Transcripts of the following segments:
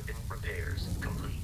Weapon repairs complete.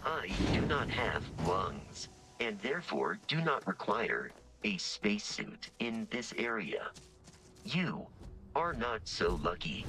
I do not have lungs, and therefore do not require a spacesuit in this area. You are not so lucky.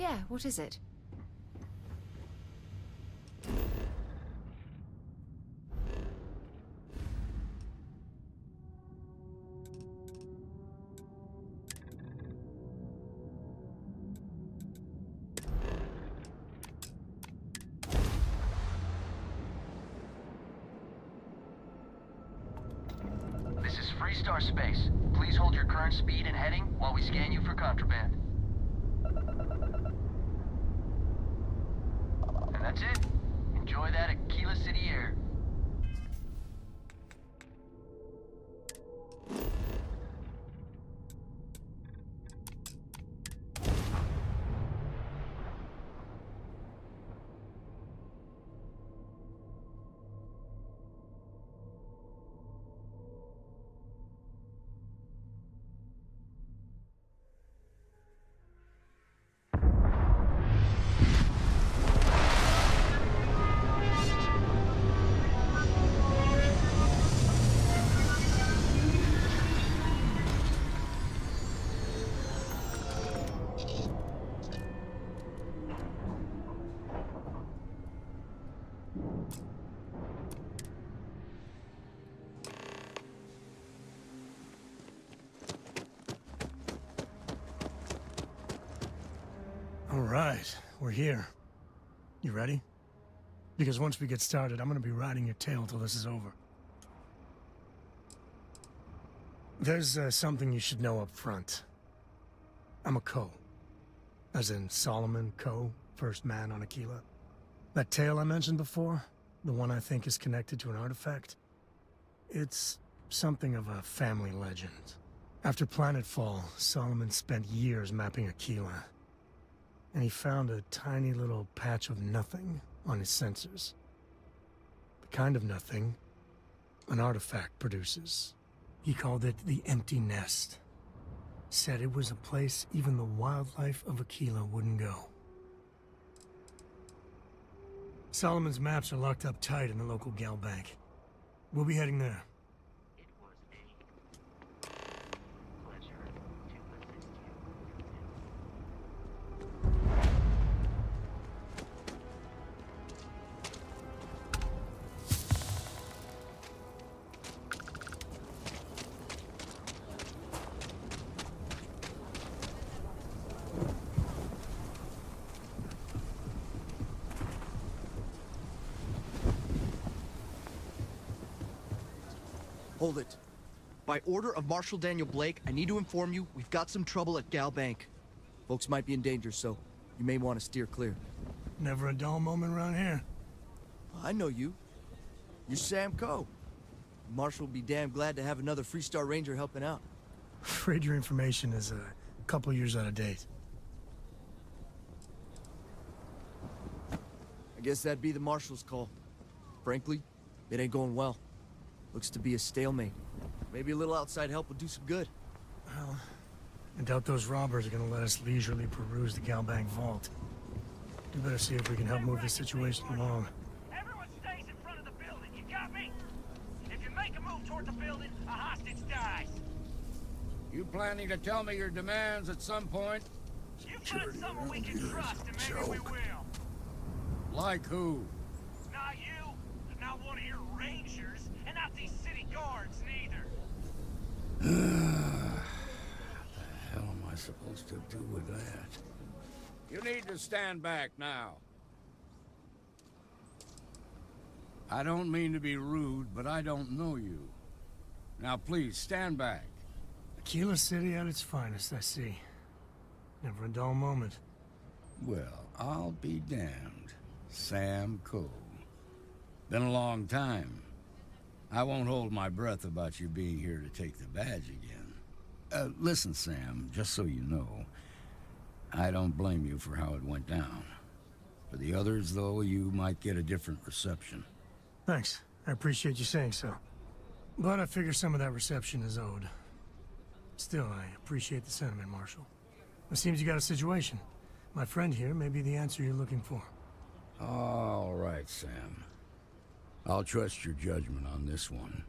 Yeah, what is it? This is Freestar Space. Please hold your current speed and heading while we scan you for contraband. And that's it. Enjoy that Aquila City air. All right, we're here. You ready? Because once we get started, I'm gonna be riding your tail till this is over. There's something you should know up front. I'm a Co. As in Solomon Co., first man on Aquila. That tale I mentioned before, the one I think is connected to an artifact, it's something of a family legend. After Planetfall, Solomon spent years mapping Aquila, and he found a tiny little patch of nothing on his sensors. The kind of nothing an artifact produces. He called it the Empty Nest. Said it was a place even the wildlife of Aquila wouldn't go. Solomon's maps are locked up tight in the local gal bank. We'll be heading there. It was a pleasure to assist Hold it. By order of Marshal Daniel Blake, I need to inform you we've got some trouble at Gal Bank. Folks might be in danger, so you may want to steer clear. Never a dull moment around here. I know you. You're Sam Coe. Marshal will be damn glad to have another Freestar Ranger helping out. Afraid your information is a couple years out of date. I guess that'd be the Marshal's call. Frankly, it ain't going well. Looks to be a stalemate. Maybe a little outside help would do some good. Well, I doubt those robbers are gonna let us leisurely peruse the Gal Bank vault. We better see if we can help move this situation along. Everyone stays in front of the building, you got me? If you make a move toward the building, a hostage dies. You planning to tell me your demands at some point? You find someone we can trust and maybe we will. Like who? Not you, not one of your rangers, and not these city guards neither. What the hell am I supposed to do with that? You need to stand back now. I don't mean to be rude, but I don't know you. Now please, stand back. Aquila City at its finest, I see. Never a dull moment. Well, I'll be damned. Sam Coe. Been a long time. I won't hold my breath about you being here to take the badge again. Listen, Sam, just so you know, I don't blame you for how it went down. For the others, though, you might get a different reception. Thanks. I appreciate you saying so. But I figure some of that reception is owed. Still, I appreciate the sentiment, Marshal. It seems you got a situation. My friend here may be the answer you're looking for. All right, Sam. I'll trust your judgment on this one.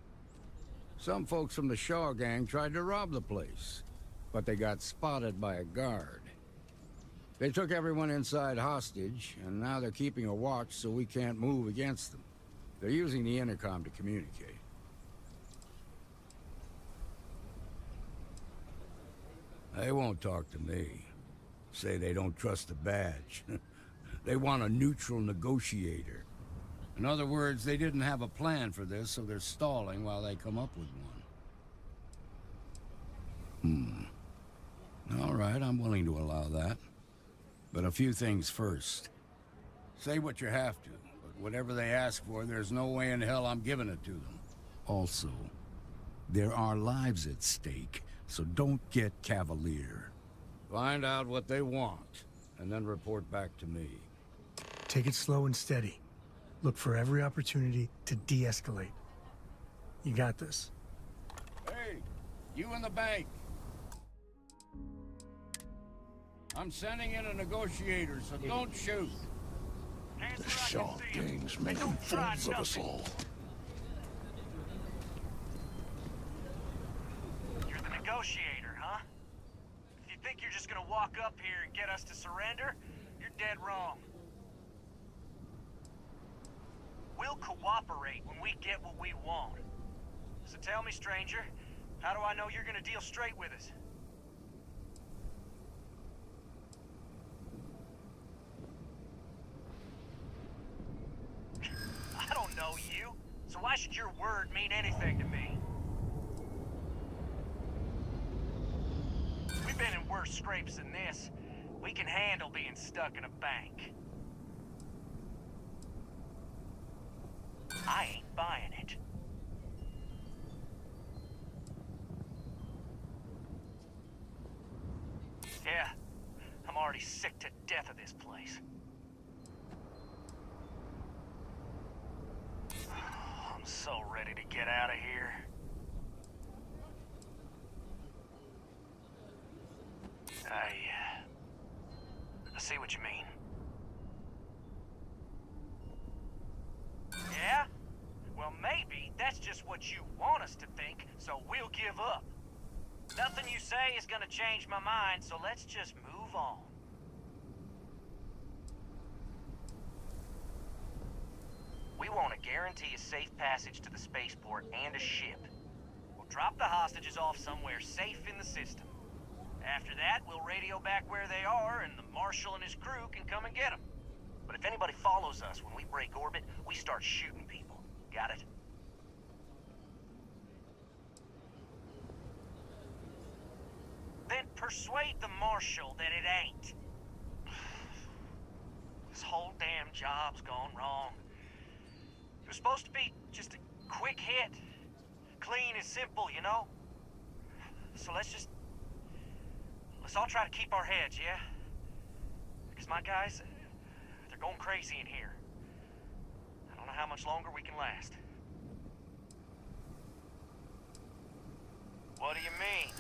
Some folks from the Shaw gang tried to rob the place, but they got spotted by a guard. They took everyone inside hostage, and now they're keeping a watch so we can't move against them. They're using the intercom to communicate. They won't talk to me. Say they don't trust the badge. They want a neutral negotiator. In other words, they didn't have a plan for this, so they're stalling while they come up with one. All right, I'm willing to allow that. But a few things first. Say what you have to, but whatever they ask for, there's no way in hell I'm giving it to them. Also, there are lives at stake, so don't get cavalier. Find out what they want, and then report back to me. Take it slow and steady. Look for every opportunity to de-escalate. You got this. Hey, you in the bank. I'm sending in a negotiator, so don't shoot. Hands This where I can Shaw see 'em. gang's They making don't try fools of us nothing. all. You're the negotiator, huh? If you think you're just gonna walk up here and get us to surrender, you're dead wrong. We'll cooperate when we get what we want. So tell me, stranger, how do I know you're gonna deal straight with us? I don't know you, so why should your word mean anything to me? We've been in worse scrapes than this. We can handle being stuck in a bank. I ain't buying it. Yeah, I'm already sick to death of this place. I'm so ready to get out of here. I see what you mean. Yeah? Well, maybe that's just what you want us to think, so we'll give up. Nothing you say is gonna change my mind, so let's just move on. We want to guarantee a safe passage to the spaceport and a ship. We'll drop the hostages off somewhere safe in the system. After that, we'll radio back where they are, and the Marshal and his crew can come and get them. But if anybody follows us when we break orbit, we start shooting people. Got it? Then persuade the Marshal that it ain't. This whole damn job's gone wrong. It was supposed to be just a quick hit. Clean and simple, you know? So let's all try to keep our heads, yeah? Because my guys, they're going crazy in here. I don't know how much longer we can last. What do you mean?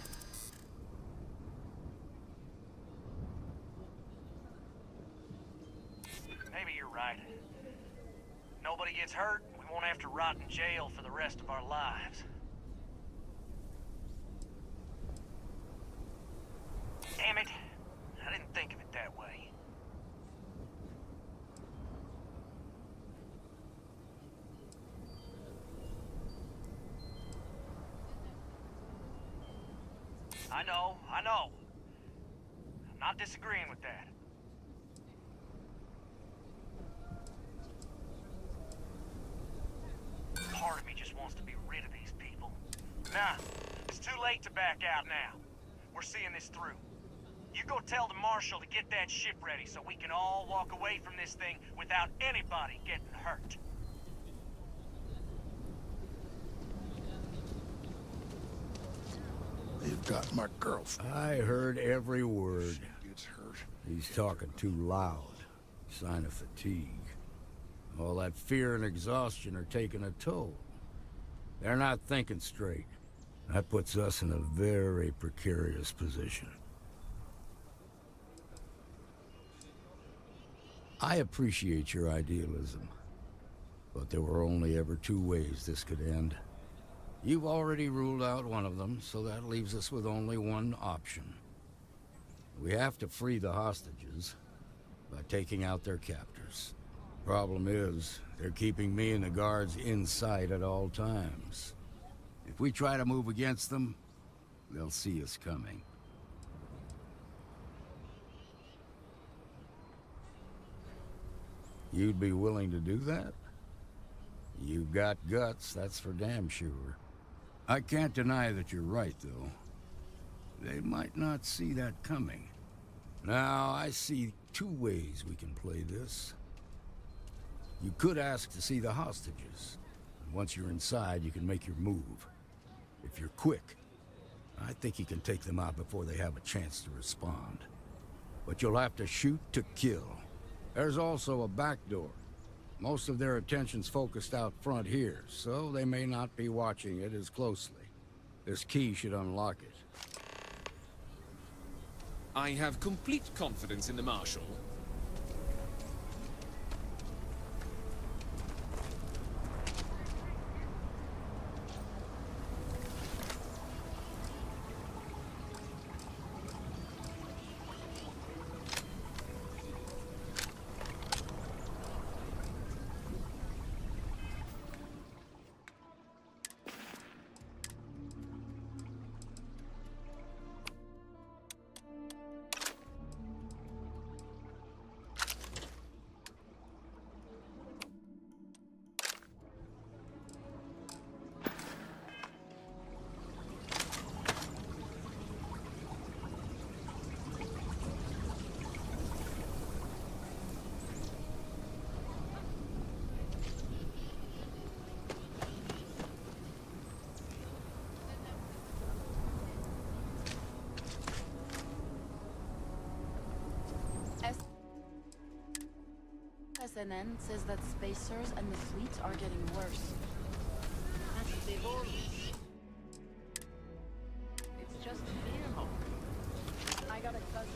Maybe you're right. Nobody gets hurt, we won't have to rot in jail for the rest of our lives. Damn it. I didn't think of it that way. I know. I'm not disagreeing with that. Part of me just wants to be rid of these people. Nah, it's too late to back out now. We're seeing this through. You go tell the Marshal to get that ship ready so we can all walk away from this thing without anybody getting hurt. They've got my girlfriend. I heard every word. She gets hurt. He's talking too loud. Sign of fatigue. All that fear and exhaustion are taking a toll. They're not thinking straight. That puts us in a very precarious position. I appreciate your idealism, but there were only ever two ways this could end. You've already ruled out one of them, so that leaves us with only one option. We have to free the hostages by taking out their captors. Problem is, they're keeping me and the guards in sight at all times. If we try to move against them, they'll see us coming. You'd be willing to do that? You've got guts, that's for damn sure. I can't deny that you're right, though. They might not see that coming. Now, I see two ways we can play this. You could ask to see the hostages. Once you're inside, you can make your move. If you're quick, I think you can take them out before they have a chance to respond. But you'll have to shoot to kill. There's also a back door. Most of their attention's focused out front here, so they may not be watching it as closely. This key should unlock it. I have complete confidence in the Marshal. SNN says that spacers and the fleet are getting worse. That's what they've ordered. It's just fearful. I got a cousin.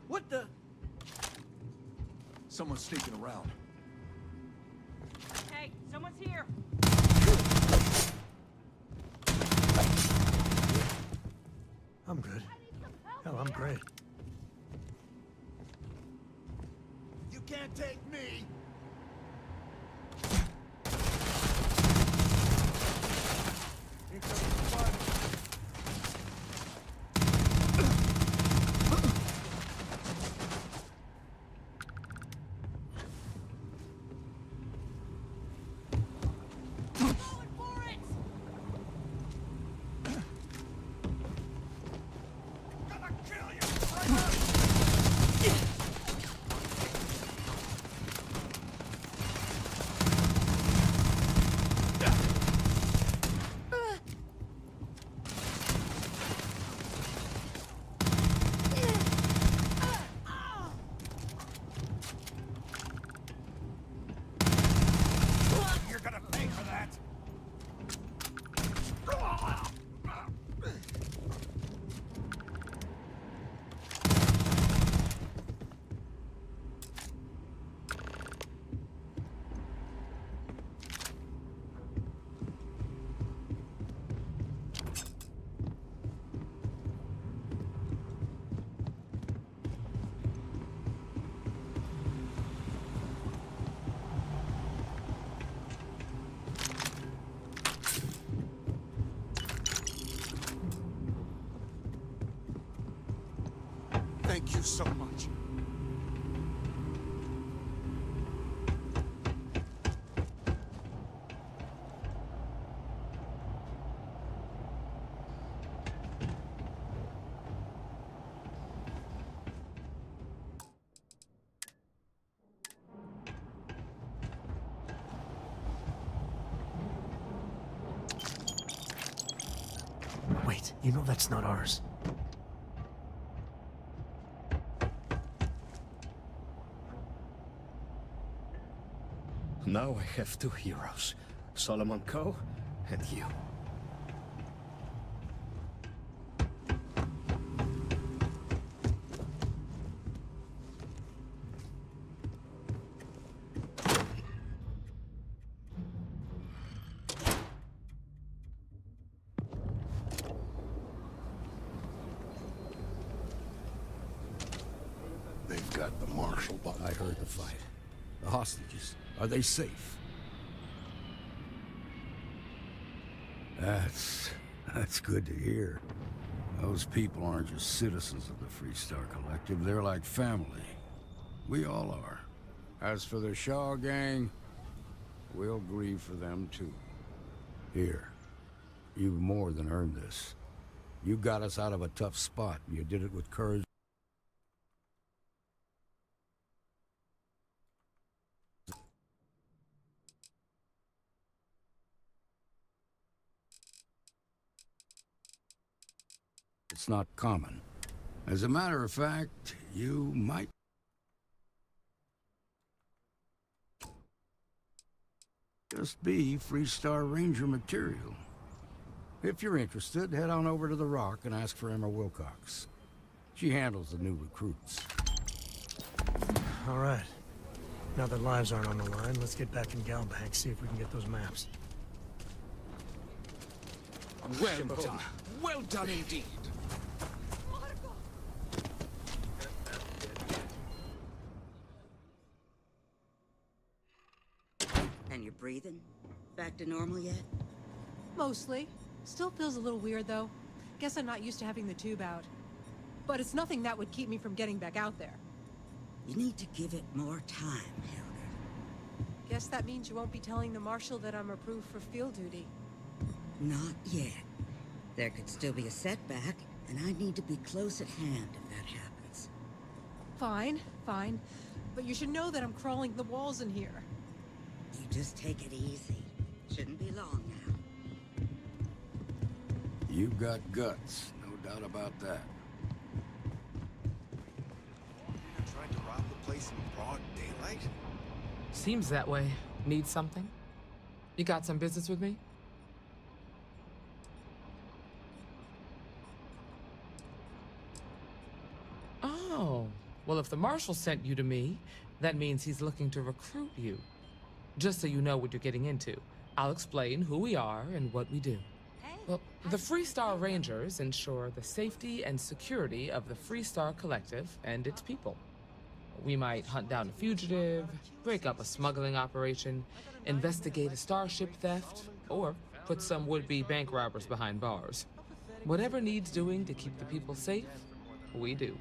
What the? Someone's sneaking around. Hey, someone's here. I'm good. Hell, I'm great. You can't take me! Here comes the fun. Thank you so much. Wait, you know that's not ours. Now I have two heroes, Solomon Coe and you. they've got the marshal, but I heard the fight. The hostages, are they safe? That's good to hear. Those people aren't just citizens of the Freestar Collective, they're like family. We all are. As for the Shaw gang, we'll grieve for them too. Here, you've more than earned this. You got us out of a tough spot, and you did it with courage. It's not common. As a matter of fact, you might just be Freestar Ranger material. If you're interested, head on over to the Rock and ask for Emma Wilcox. She handles the new recruits. All right. Now that lives aren't on the line, let's get back in Galbank, see if we can get those maps. Well done. Well done indeed. And you're breathing? Back to normal yet? Mostly. Still feels a little weird, though. Guess I'm not used to having the tube out. But it's nothing that would keep me from getting back out there. You need to give it more time, Hilda. Guess that means you won't be telling the Marshal that I'm approved for field duty. Not yet. There could still be a setback, and I need to be close at hand if that happens. Fine, fine. But you should know that I'm crawling the walls in here. You just take it easy. Shouldn't be long now. You've got guts, no doubt about that. tried to rob the place in broad daylight? Seems that way. Need something? You got some business with me? Oh, well, if the Marshal sent you to me, that means he's looking to recruit you. Just so you know what you're getting into, I'll explain who we are and what we do. Well, the Freestar Rangers ensure the safety and security of the Freestar Collective and its people. We might hunt down a fugitive, break up a smuggling operation, investigate a starship theft, or put some would-be bank robbers behind bars. Whatever needs doing to keep the people safe, we do.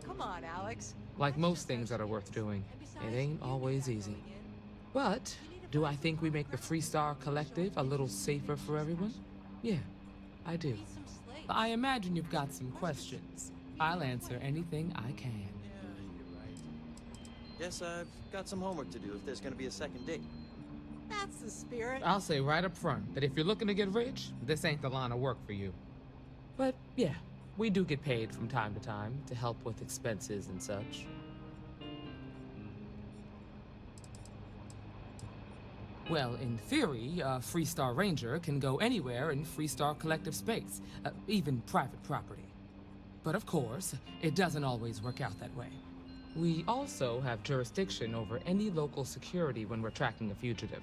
Come on, Alex. Like most things that are worth doing, it ain't always easy. But do I think we make the Freestar Collective a little safer for everyone? Yeah, I do. I imagine you've got some questions. I'll answer anything I can. Guess I've got some homework to do if there's gonna be a second date. That's the spirit. I'll say right up front that if you're looking to get rich, this ain't the line of work for you. But yeah, we do get paid from time to time to help with expenses and such. Well, in theory, a Freestar Ranger can go anywhere in Freestar Collective space, even private property. But of course, it doesn't always work out that way. We also have jurisdiction over any local security when we're tracking a fugitive.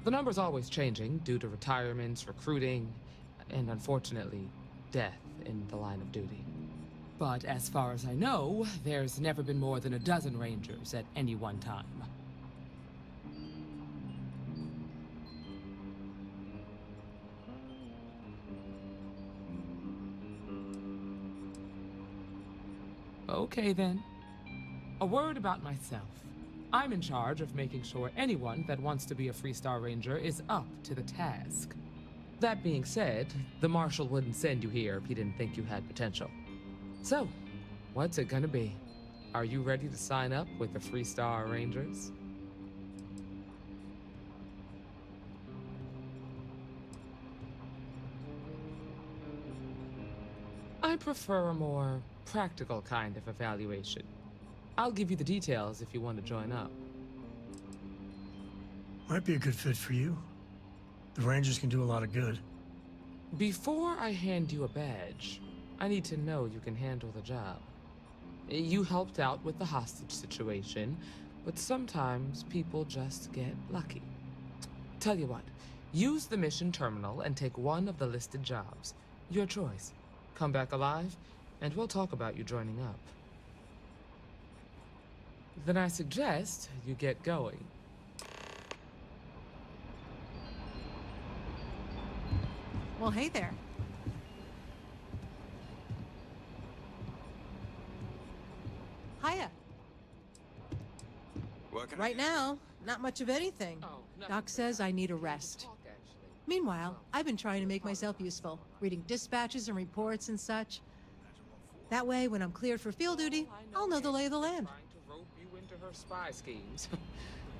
The number's always changing due to retirements, recruiting, and unfortunately, death in the line of duty. But as far as I know, there's never been more than a dozen Rangers at any one time. Okay then. A word about myself. I'm in charge of making sure anyone that wants to be a Freestar Ranger is up to the task. That being said, the Marshal wouldn't send you here if he didn't think you had potential. So, what's it gonna be? Are you ready to sign up with the Freestar Rangers? I prefer a more practical kind of evaluation. I'll give you the details if you want to join up. Might be a good fit for you. The Rangers can do a lot of good. Before I hand you a badge, I need to know you can handle the job. You helped out with the hostage situation, but sometimes people just get lucky. Tell you what, Use the mission terminal and take one of the listed jobs. Your choice. Come back alive, and we'll talk about you joining up. Then I suggest you get going. Well, hey there. Hiya. Right now, not much of anything. Doc says I need a rest. Meanwhile, I've been trying to make myself useful, reading dispatches and reports and such. That way, when I'm cleared for field duty, I'll know the lay of the land. Trying to rope you into her spy schemes.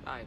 I...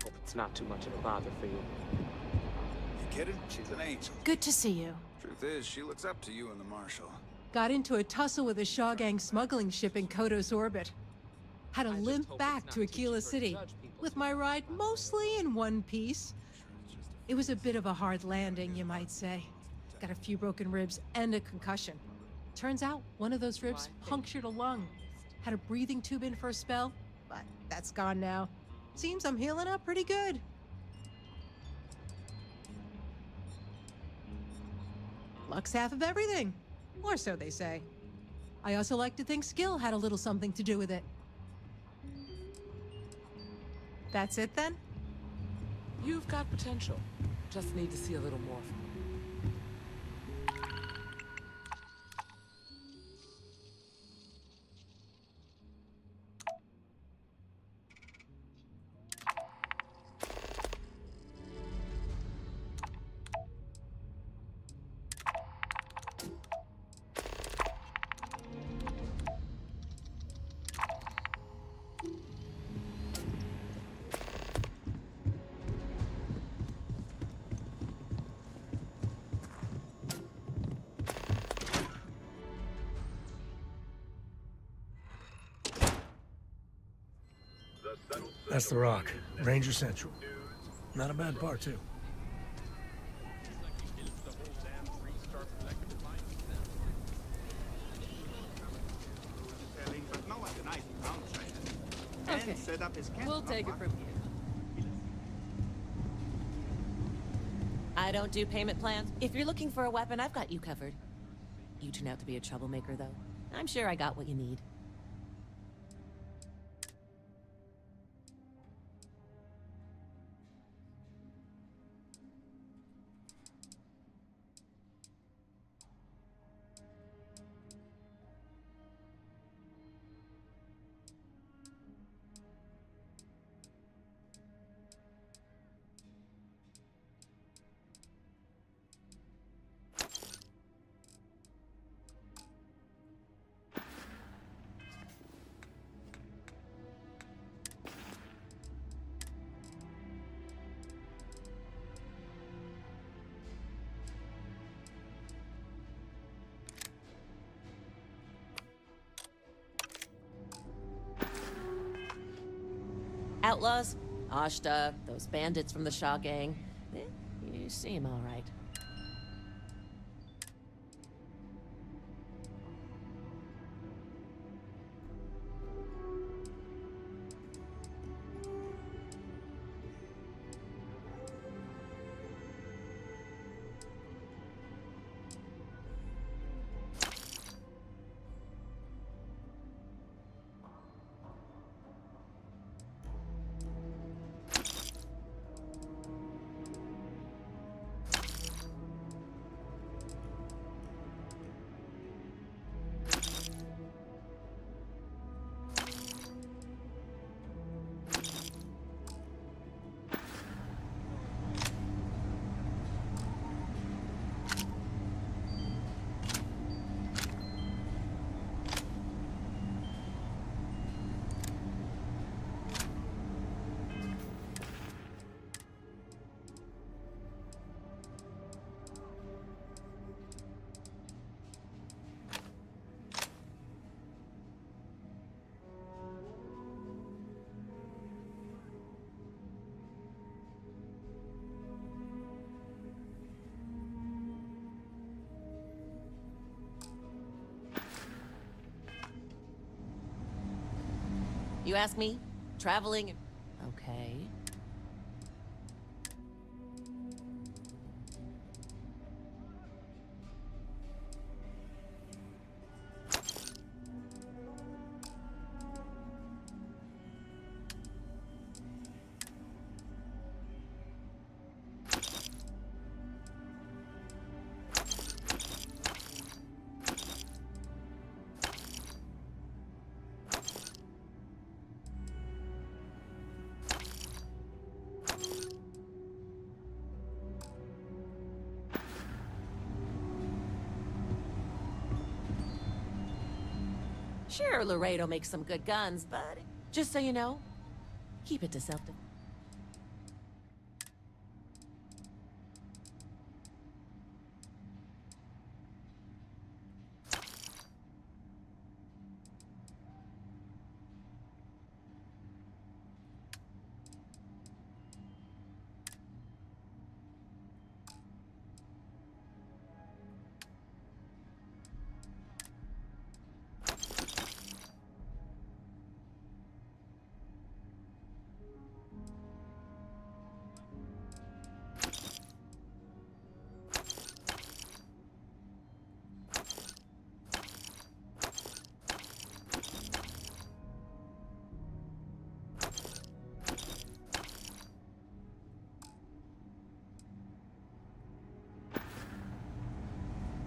Hope it's not too much of a bother for you. You kidding? She's an angel. Good to see you. Truth is, she looks up to you and the Marshal. Got into a tussle with a Shaw Gang smuggling ship in Kodos orbit. Had to limp back to Aquila City, with my ride mostly in one piece. It was a bit of a hard landing, you might say. Got a few broken ribs and a concussion. Turns out one of those ribs punctured a lung. Had a breathing tube in for a spell, but that's gone now. Seems I'm healing up pretty good. Luck's half of everything. Or so they say. I also like to think skill had a little something to do with it. That's it then? You've got potential. Just need to see a little more from you. That's the Rock. Ranger Central. Not a bad part, too. Okay, we'll take it from here. I don't do payment plans. If you're looking for a weapon, I've got you covered. You turn out to be a troublemaker, though. I'm sure I got what you need. Outlaws, Ashta, those bandits from the Shaw Gang. You seem all right. You ask me? Traveling... Okay. Sure, Laredo makes some good guns, but just so you know, keep it to self-defense.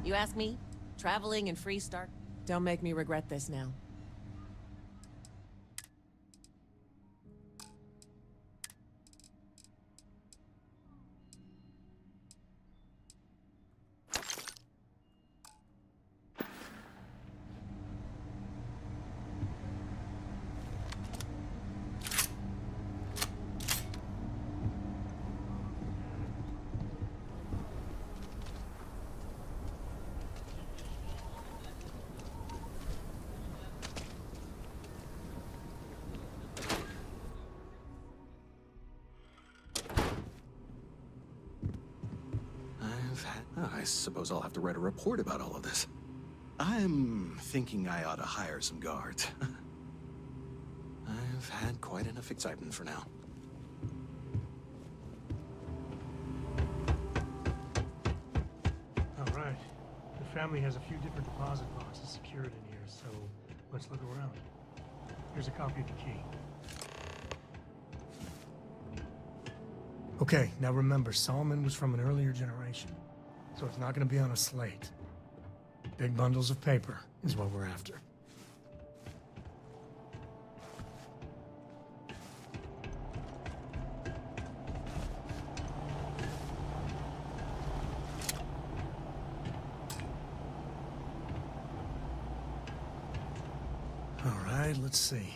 You ask me? Traveling and free start? Don't make me regret this now. I suppose I'll have to write a report about all of this. I'm thinking I ought to hire some guards. I've had quite enough excitement for now. All right. The family has a few different deposit boxes secured in here, so let's look around. Here's a copy of the key. Okay, now remember, Solomon was from an earlier generation, so it's not going to be on a slate. Big bundles of paper is what we're after. All right, let's see.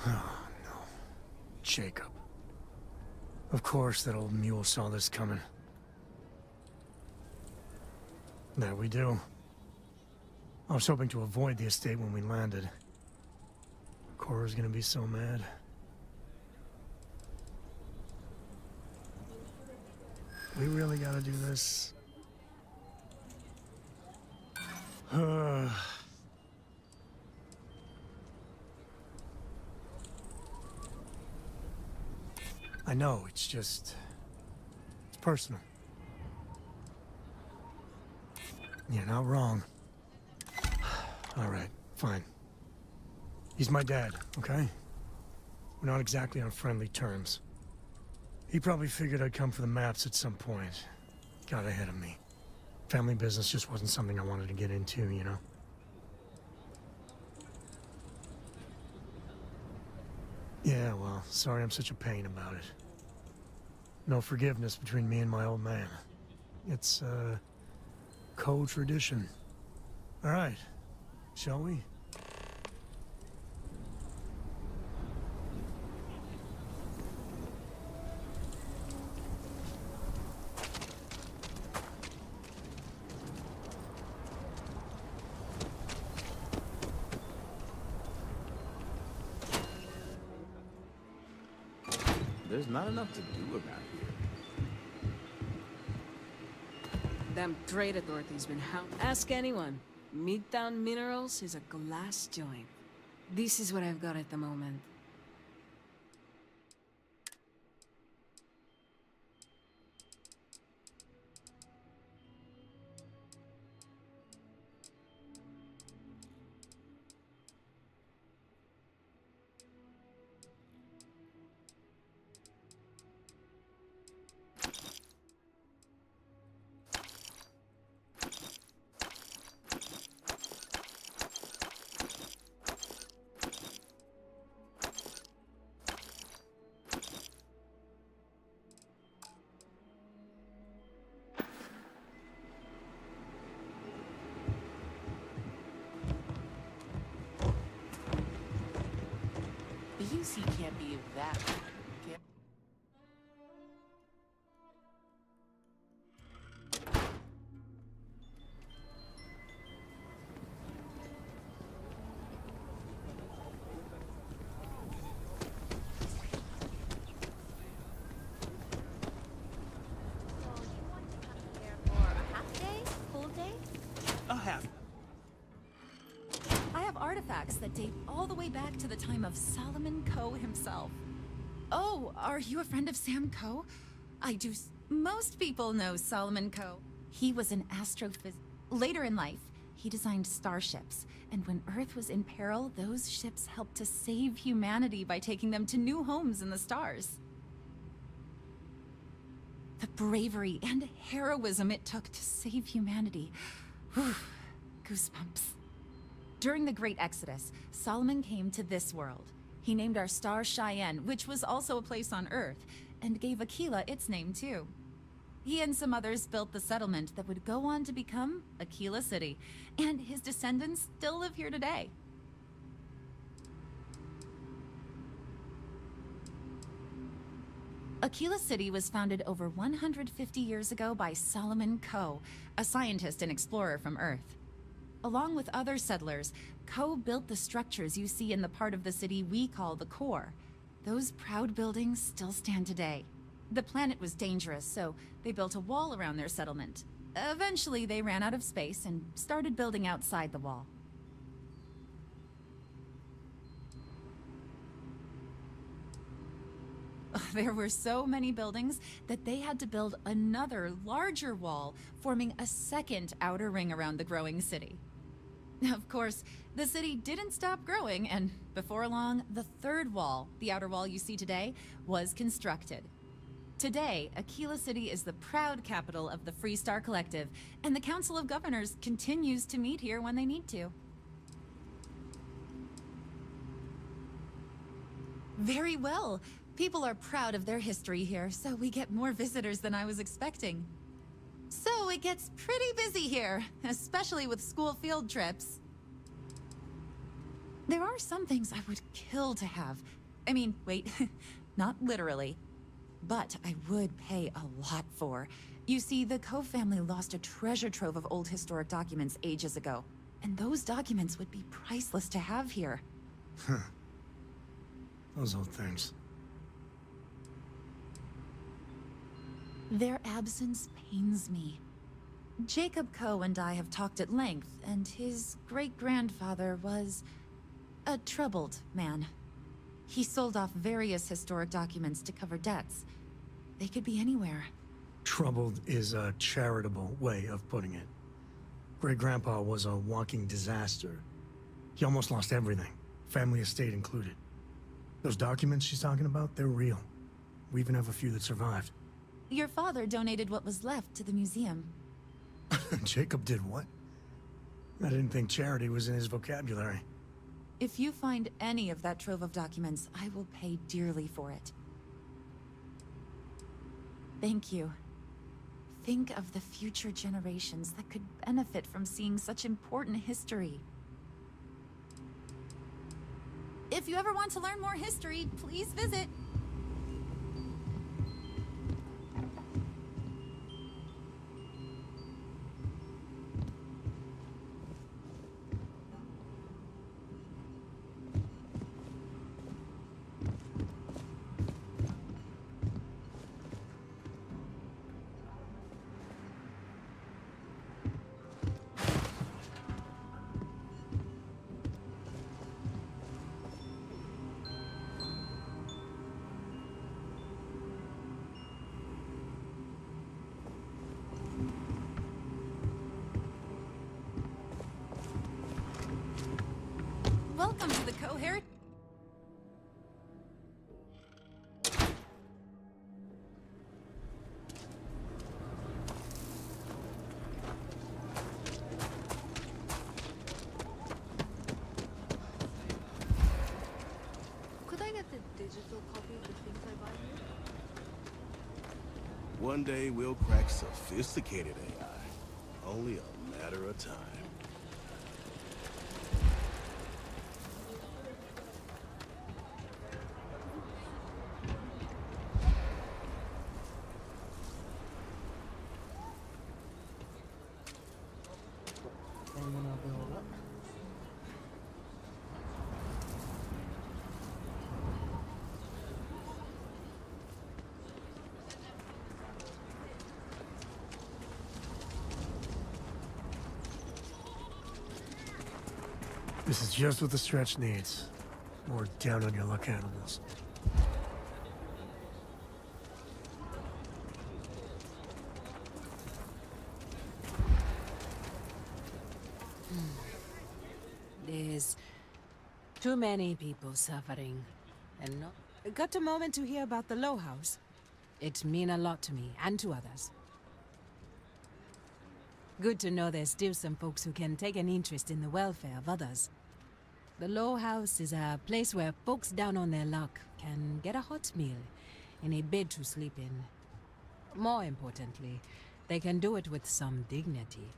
Oh, no. Jacob. Of course that old mule saw this coming. There we do. I was hoping to avoid the estate when we landed. Cora's gonna be so mad. We really gotta do this. I know, it's just... it's personal. You're not wrong. Alright, fine. He's my dad, okay? We're not exactly on friendly terms. He probably figured I'd come for the maps at some point. Got ahead of me. Family business just wasn't something I wanted to get into, you know? Yeah, well, sorry I'm such a pain about it. No forgiveness between me and my old man. It's, co-tradition. All right, shall we? There's not enough to do around here. Them trade authorities been hound. Ask anyone. Midtown Minerals is a glass joint. This is what I've got at the moment. The UC can't be that bad. Can't... A half. I have artifacts that date all the way back to the time of Solomon Coe himself. Oh, are you a friend of Sam Coe? I do. Most people know Solomon Coe. He was an astrophysicist. Later in life, he designed starships, and when Earth was in peril, those ships helped to save humanity by taking them to new homes in the stars. The bravery and heroism it took to save humanity. Whew, goosebumps. During the Great Exodus, Solomon came to this world. He named our star Cheyenne, which was also a place on Earth, and gave Aquila its name too. He and some others built the settlement that would go on to become Aquila City, and his descendants still live here today. Aquila City was founded over 150 years ago by Solomon Coe, a scientist and explorer from Earth. Along with other settlers, Coe built the structures you see in the part of the city we call the core. Those proud buildings still stand today. The planet was dangerous, so they built a wall around their settlement. Eventually, they ran out of space and started building outside the wall. There were so many buildings that they had to build another, larger wall, forming a second outer ring around the growing city. Of course, the city didn't stop growing, and before long, the third wall, the outer wall you see today, was constructed. Today, Aquila City is the proud capital of the Freestar Collective, and the Council of Governors continues to meet here when they need to. Very well. People are proud of their history here, so we get more visitors than I was expecting. So it gets pretty busy here, especially with school field trips. There are some things I would kill to have, I mean, wait, not literally. But I would pay a lot for. You see, the Cove family lost a treasure trove of old historic documents ages ago. And those documents would be priceless to have here. Huh. Those old things. Their absence pains me. Jacob Coe and I have talked at length, and his great-grandfather was a troubled man. He sold off various historic documents to cover debts. They could be anywhere. Troubled is a charitable way of putting it. Great-grandpa was a walking disaster. He almost lost everything, family estate included. Those documents she's talking about, they're real. We even have a few that survived. Your father donated what was left to the museum. Jacob did what? I didn't think charity was in his vocabulary. If you find any of that trove of documents, I will pay dearly for it. Thank you. Think of the future generations that could benefit from seeing such important history. If you ever want to learn more history, please visit. Welcome to the Coherent. Could I get the digital copy of the things I buy here? One day we'll crack sophisticated AI. Only a matter of time. This is just what the stretch needs. More down on your luck animals. There's too many people suffering. And no... Got a moment to hear about the Low House? It mean a lot to me, and to others. Good to know there's still some folks who can take an interest in the welfare of others. The Low House is a place where folks down on their luck can get a hot meal and a bed to sleep in. More importantly, they can do it with some dignity.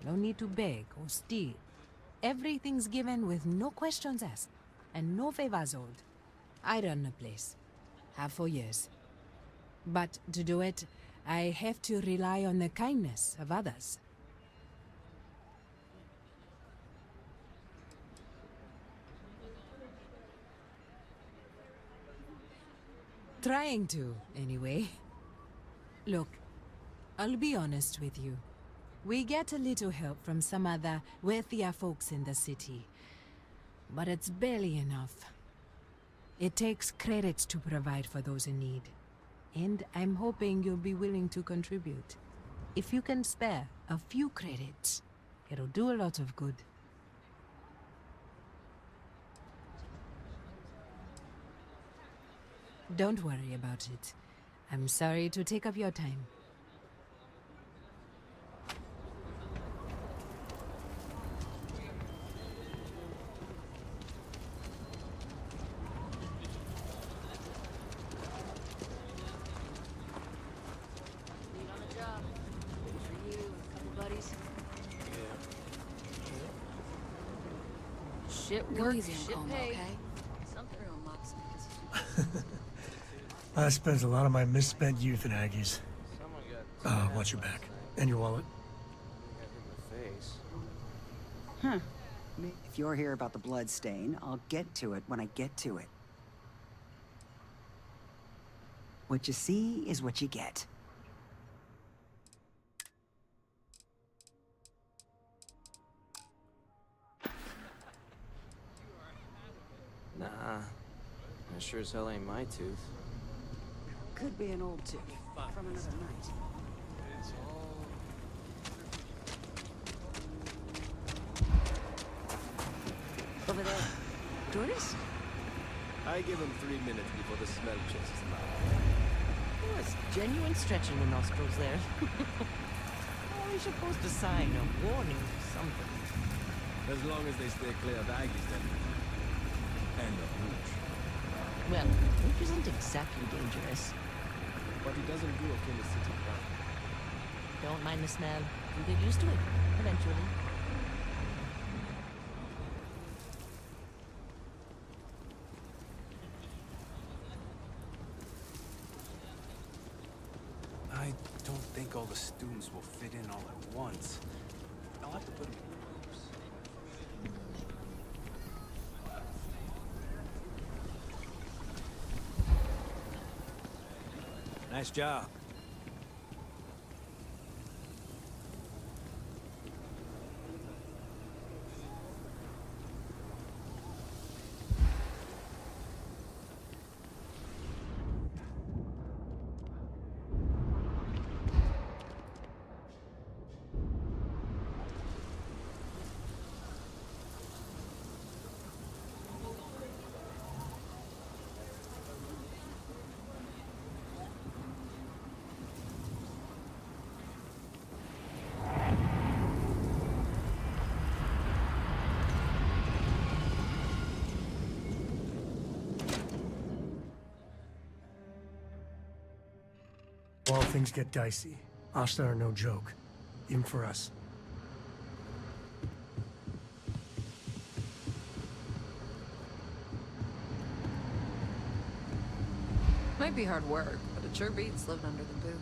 No need to beg or steal. Everything's given with no questions asked, and no favors owed. I run the place. Have for years. But to do it, I have to rely on the kindness of others. Trying to, anyway. Look, I'll be honest with you. We get a little help from some other wealthier folks in the city. But it's barely enough. It takes credits to provide for those in need. And I'm hoping you'll be willing to contribute. If you can spare a few credits, it'll do a lot of good. Don't worry about it. I'm sorry to take up your time. Shit Go work, easy on shit Como, pay. okay? Something real nuts. I spent a lot of my misspent youth in Aggies. Watch your back. And your wallet. Huh. If you're here about the blood stain, I'll get to it when I get to it. What you see is what you get. Nah, that sure as hell ain't my tooth. Could be an old tooth from another night. Over there. Tourists? I give him 3 minutes before the smell chases him out. There was genuine stretch in the nostrils there. Are we supposed to sign a warning or something? As long as they stay clear of Aggies, then. And the hooch. Well, hooch isn't exactly dangerous. But he doesn't do a Killer City crime. Don't mind the smell. You get used to it, eventually. I don't think all the students will fit in all at once. I'll have to put them in groups. Nice job. While things get dicey, Ashta are no joke, even for us. Might be hard work, but it sure beats living under the boot.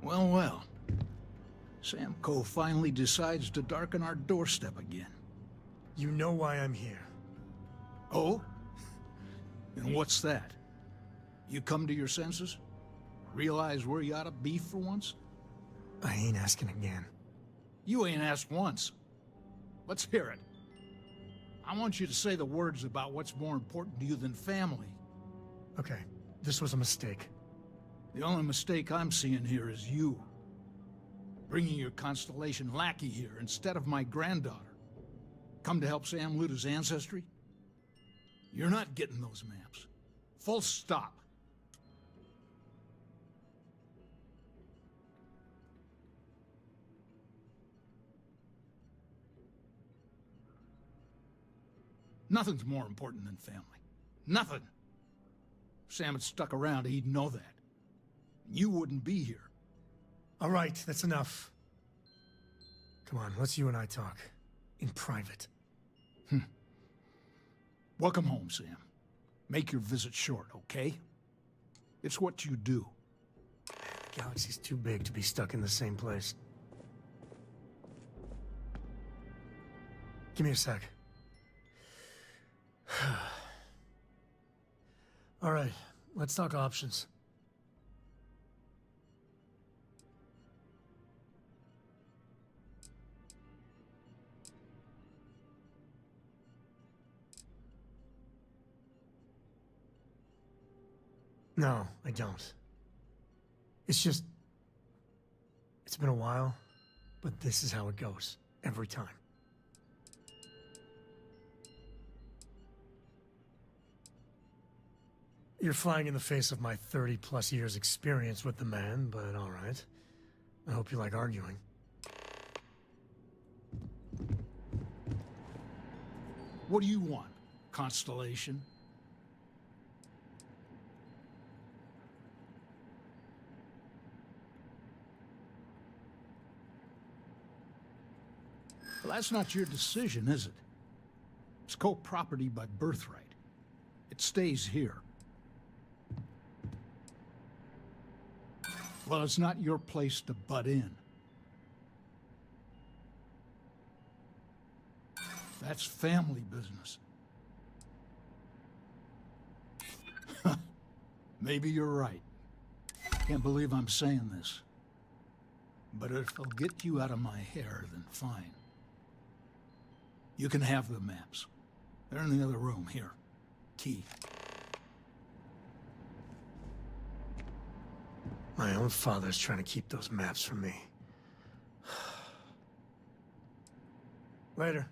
Well, well. Sam Coe finally decides to darken our doorstep again. You know why I'm here. Oh? And what's that? You come to your senses? Realize where you ought to be for once? I ain't asking again. You ain't asked once. Let's hear it. I want you to say the words about what's more important to you than family. Okay, this was a mistake. The only mistake I'm seeing here is you. Bringing your Constellation lackey here instead of my granddaughter. Come to help Sam loot his ancestry? You're not getting those maps. Full stop. Nothing's more important than family. Nothing. If Sam had stuck around, he'd know that. You wouldn't be here. All right, that's enough. Come on, let's you and I talk. In private. Welcome home, Sam. Make your visit short, okay? It's what you do. Galaxy's too big to be stuck in the same place. Give me a sec. All right, let's talk options. No, I don't. It's just... It's been a while, but this is how it goes. Every time. You're flying in the face of my 30-plus years experience with the man, but all right. I hope you like arguing. What do you want, Constellation? Well, that's not your decision, is it? It's co-property by birthright. It stays here. Well, it's not your place to butt in. That's family business. Maybe you're right. Can't believe I'm saying this. But if it'll get you out of my hair, then fine. You can have the maps. They're in the other room, here. Key. My own father's trying to keep those maps from me. Later.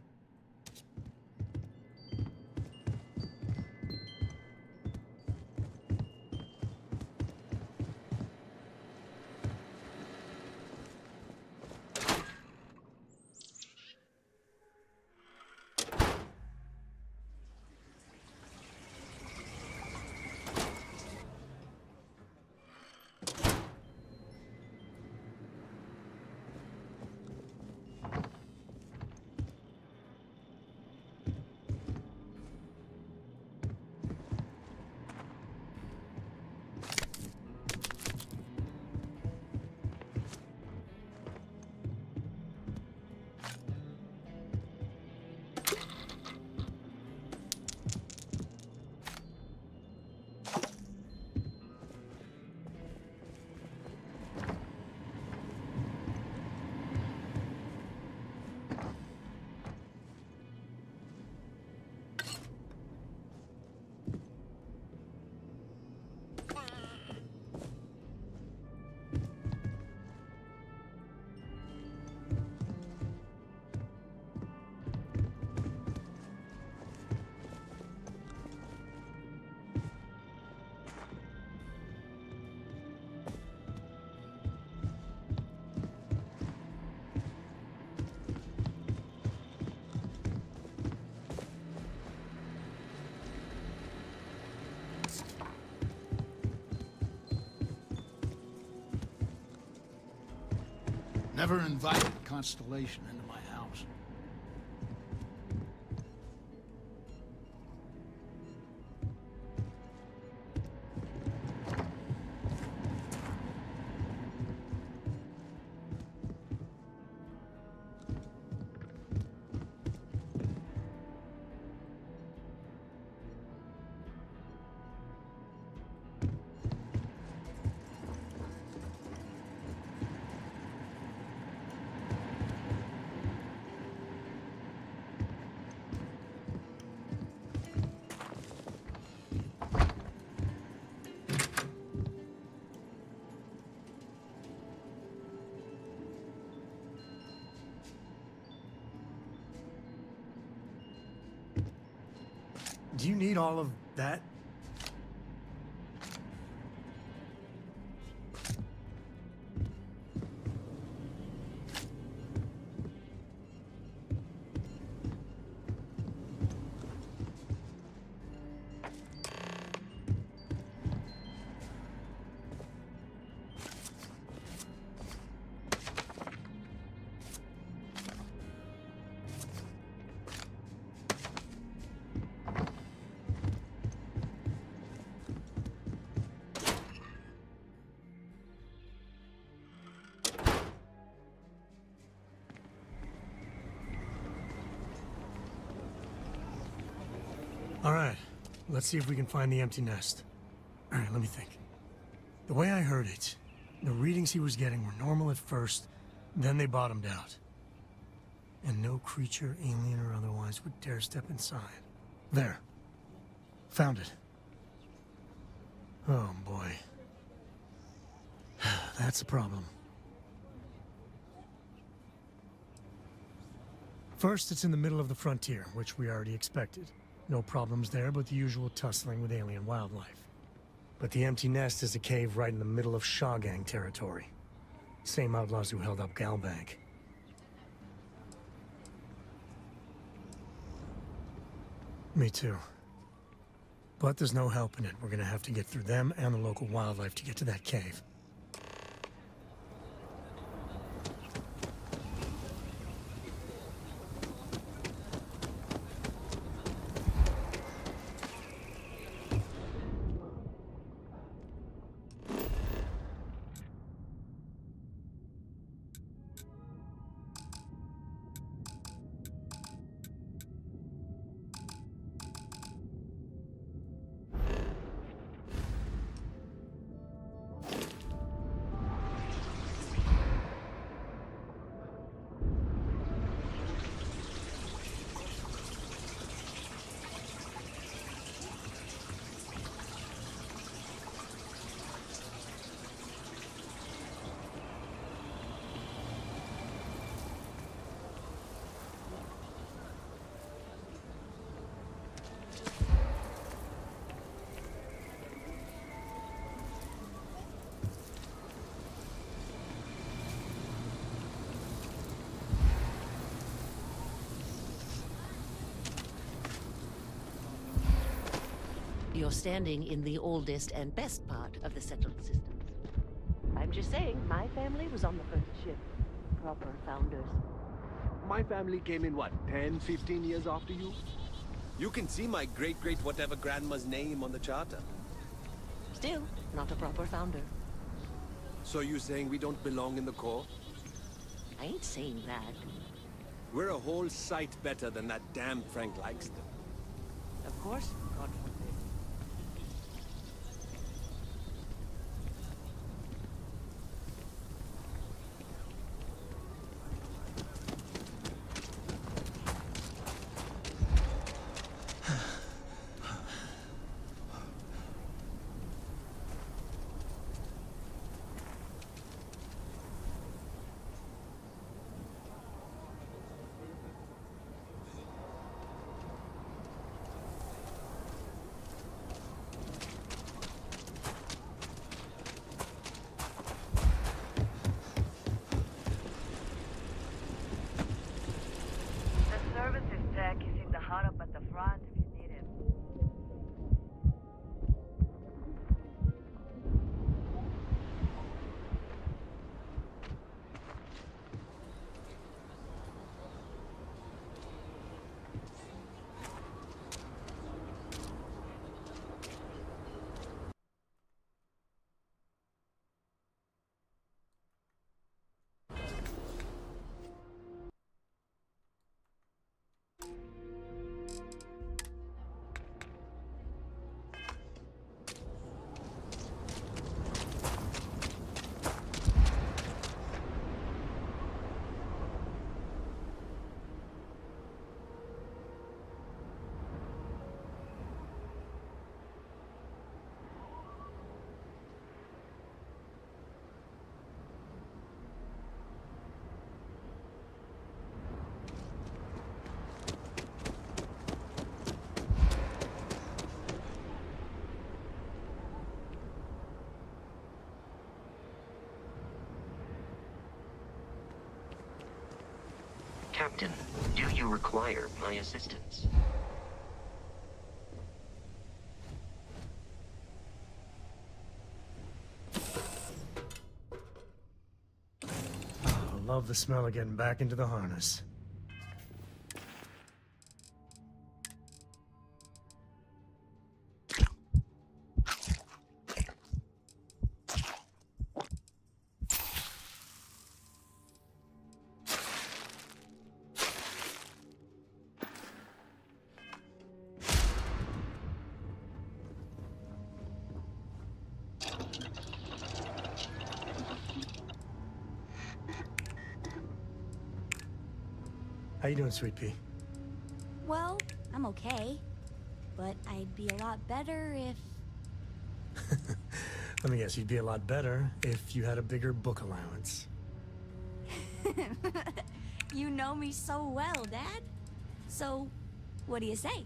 Never invited Constellation into my house. Do you need all of that? All right, let's see if we can find the empty nest. All right, let me think. The way I heard it, the readings he was getting were normal at first, then they bottomed out. And no creature, alien or otherwise, would dare step inside. There. Found it. Oh, boy. That's a problem. First, it's in the middle of the frontier, which we already expected. No problems there, but the usual tussling with alien wildlife. But the empty nest is a cave right in the middle of Shawgang territory. Same outlaws who held up Galbank. Me too. But there's no helping it. We're gonna have to get through them and the local wildlife to get to that cave. You're standing in the oldest and best part of the settled systems. I'm just saying, my family was on the first ship. Proper founders. My family came in what, 10, 15 years after you? You can see my great-great whatever grandma's name on the charter. Still, not a proper founder. So you saying we don't belong in the Corps? I ain't saying that. We're a whole sight better than that damn Frank Likeston. Of course, God forbid. Captain, do you require my assistance? I love the smell of getting back into the harness. How you doing, Sweet Pea? Well, I'm okay. But I'd be a lot better if... Let me guess, you'd be a lot better if you had a bigger book allowance. You know me so well, Dad. So, what do you say?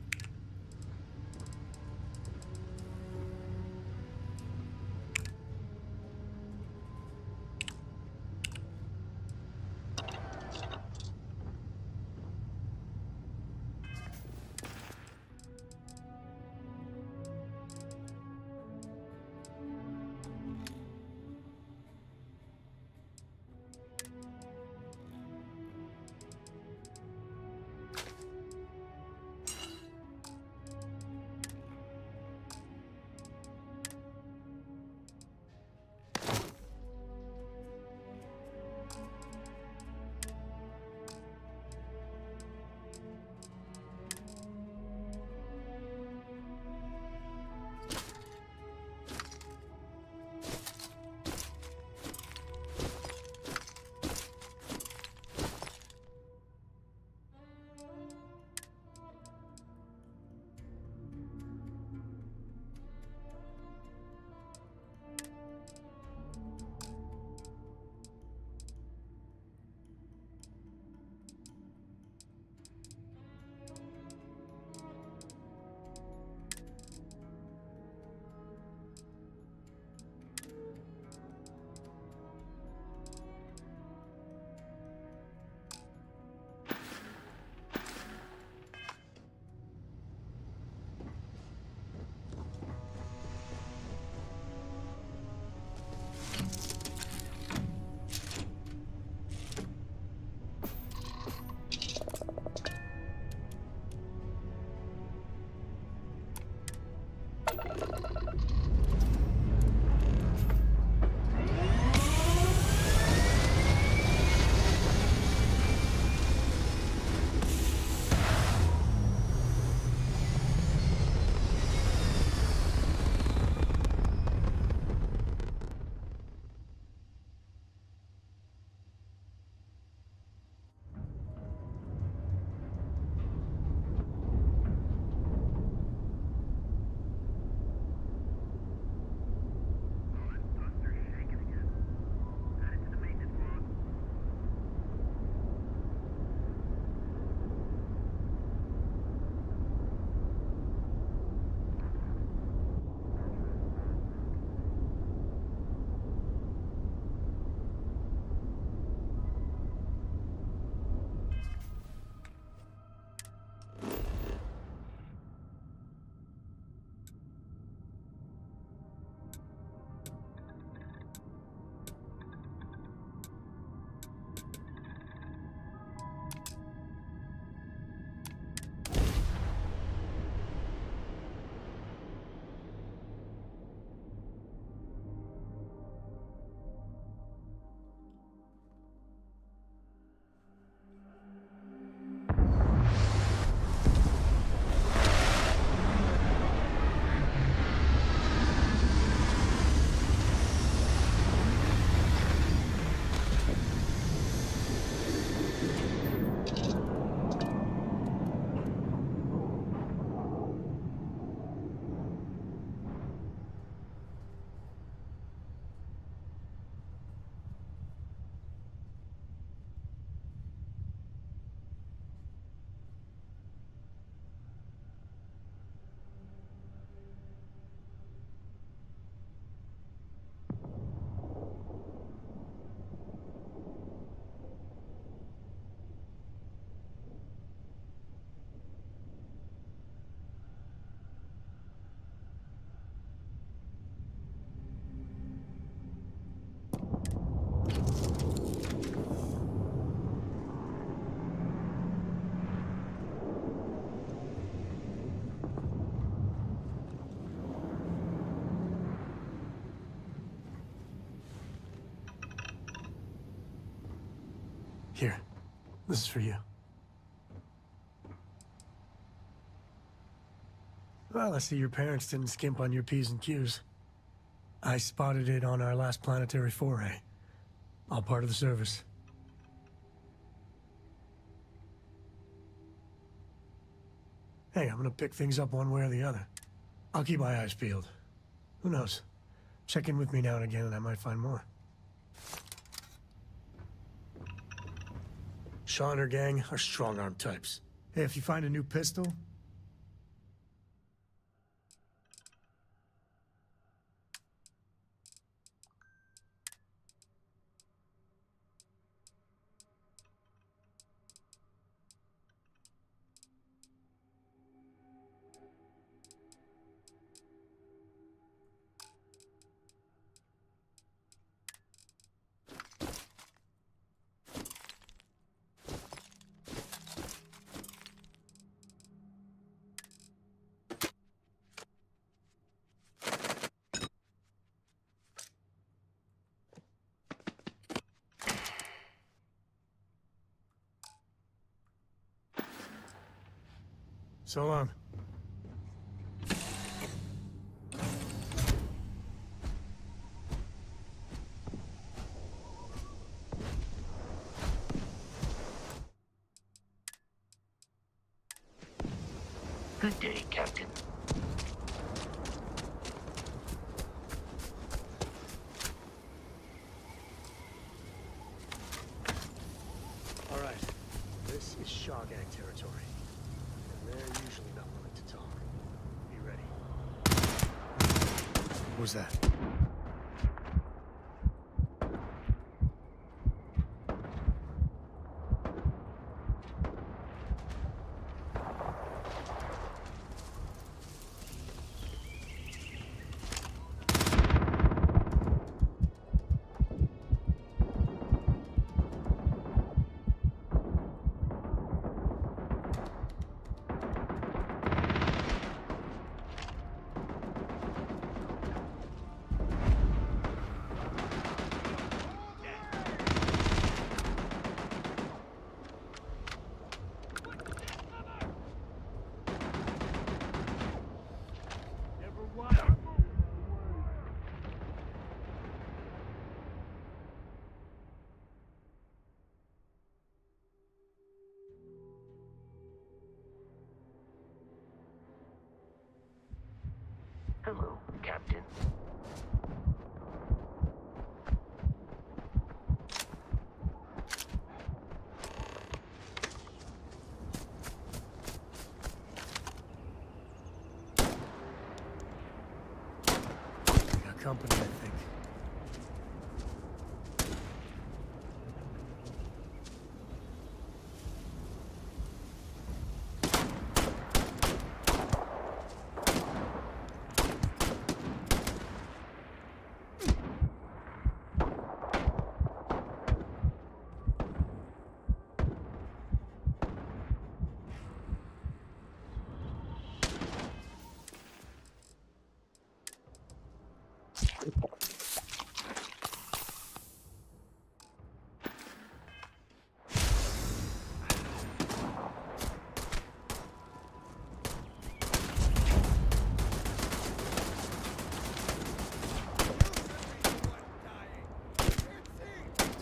Here, this is for you. Well, I see your parents didn't skimp on your P's and Q's. I spotted it on our last planetary foray. All part of the service. Hey, I'm gonna pick things up one way or the other. I'll keep my eyes peeled. Who knows? Check in with me now and again and I might find more. Shaw and her gang are strong-arm types. Hey, if you find a new pistol, so long. Good day, Captain. All right, this is Shaw gang territory. And they're usually not willing to talk. Be ready. What was that? Hello, Captain. We got company, I think.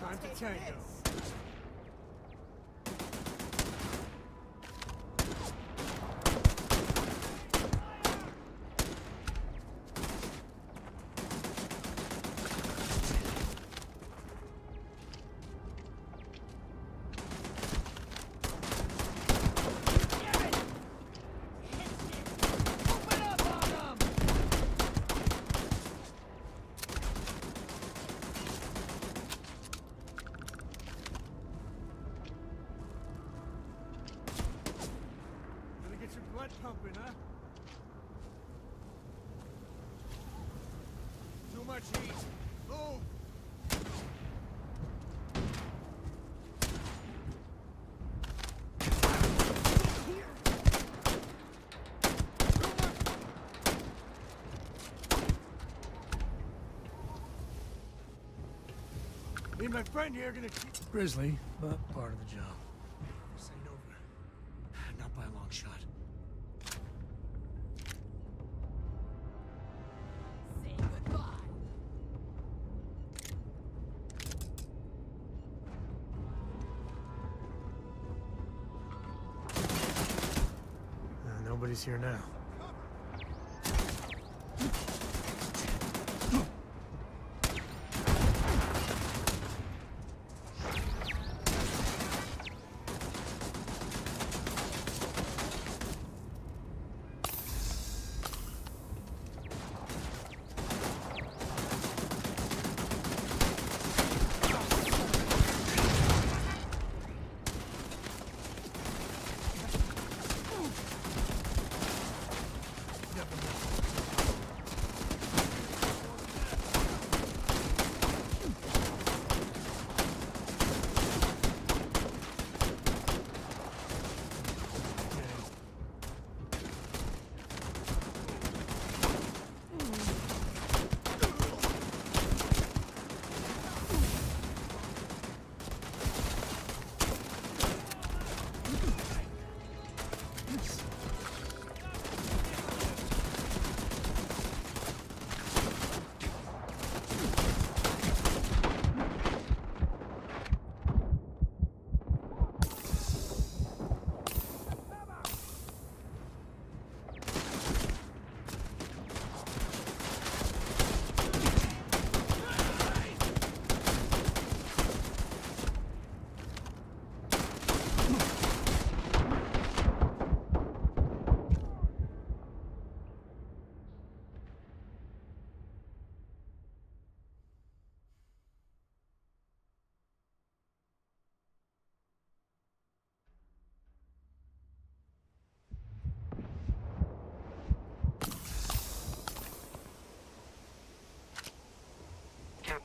Time to tango. Blood pumping, huh? Too much heat. Move! Me and my friend here are gonna keep Grizzly, but part of the job. This ain't over. Not by a long shot. Nobody's here now.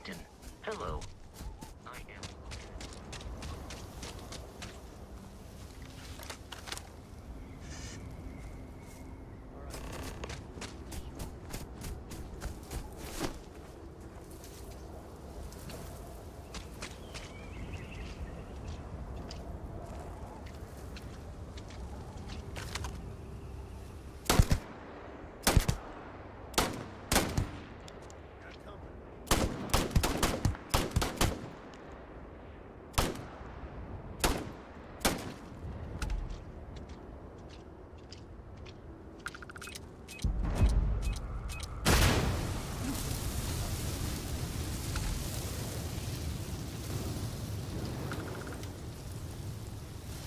Captain. Hello. I am...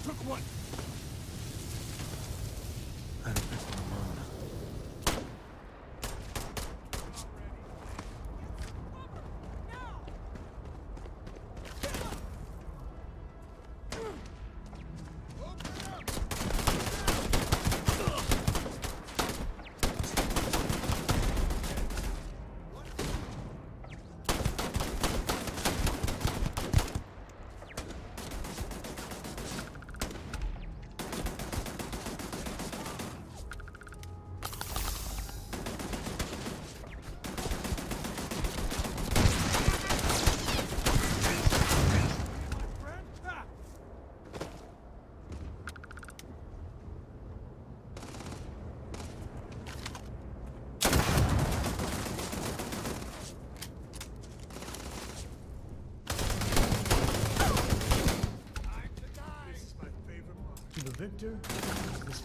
Took one. I don't think we're alone. To the victor, this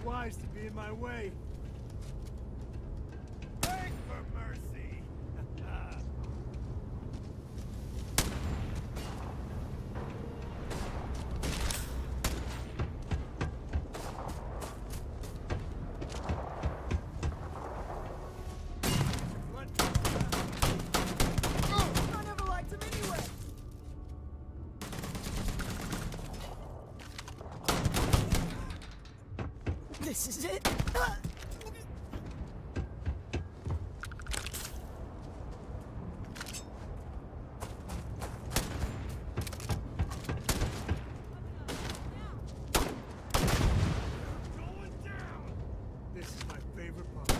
wise to be in my way. Beg for mercy! I never liked him anyway! This is it? This is my favorite part.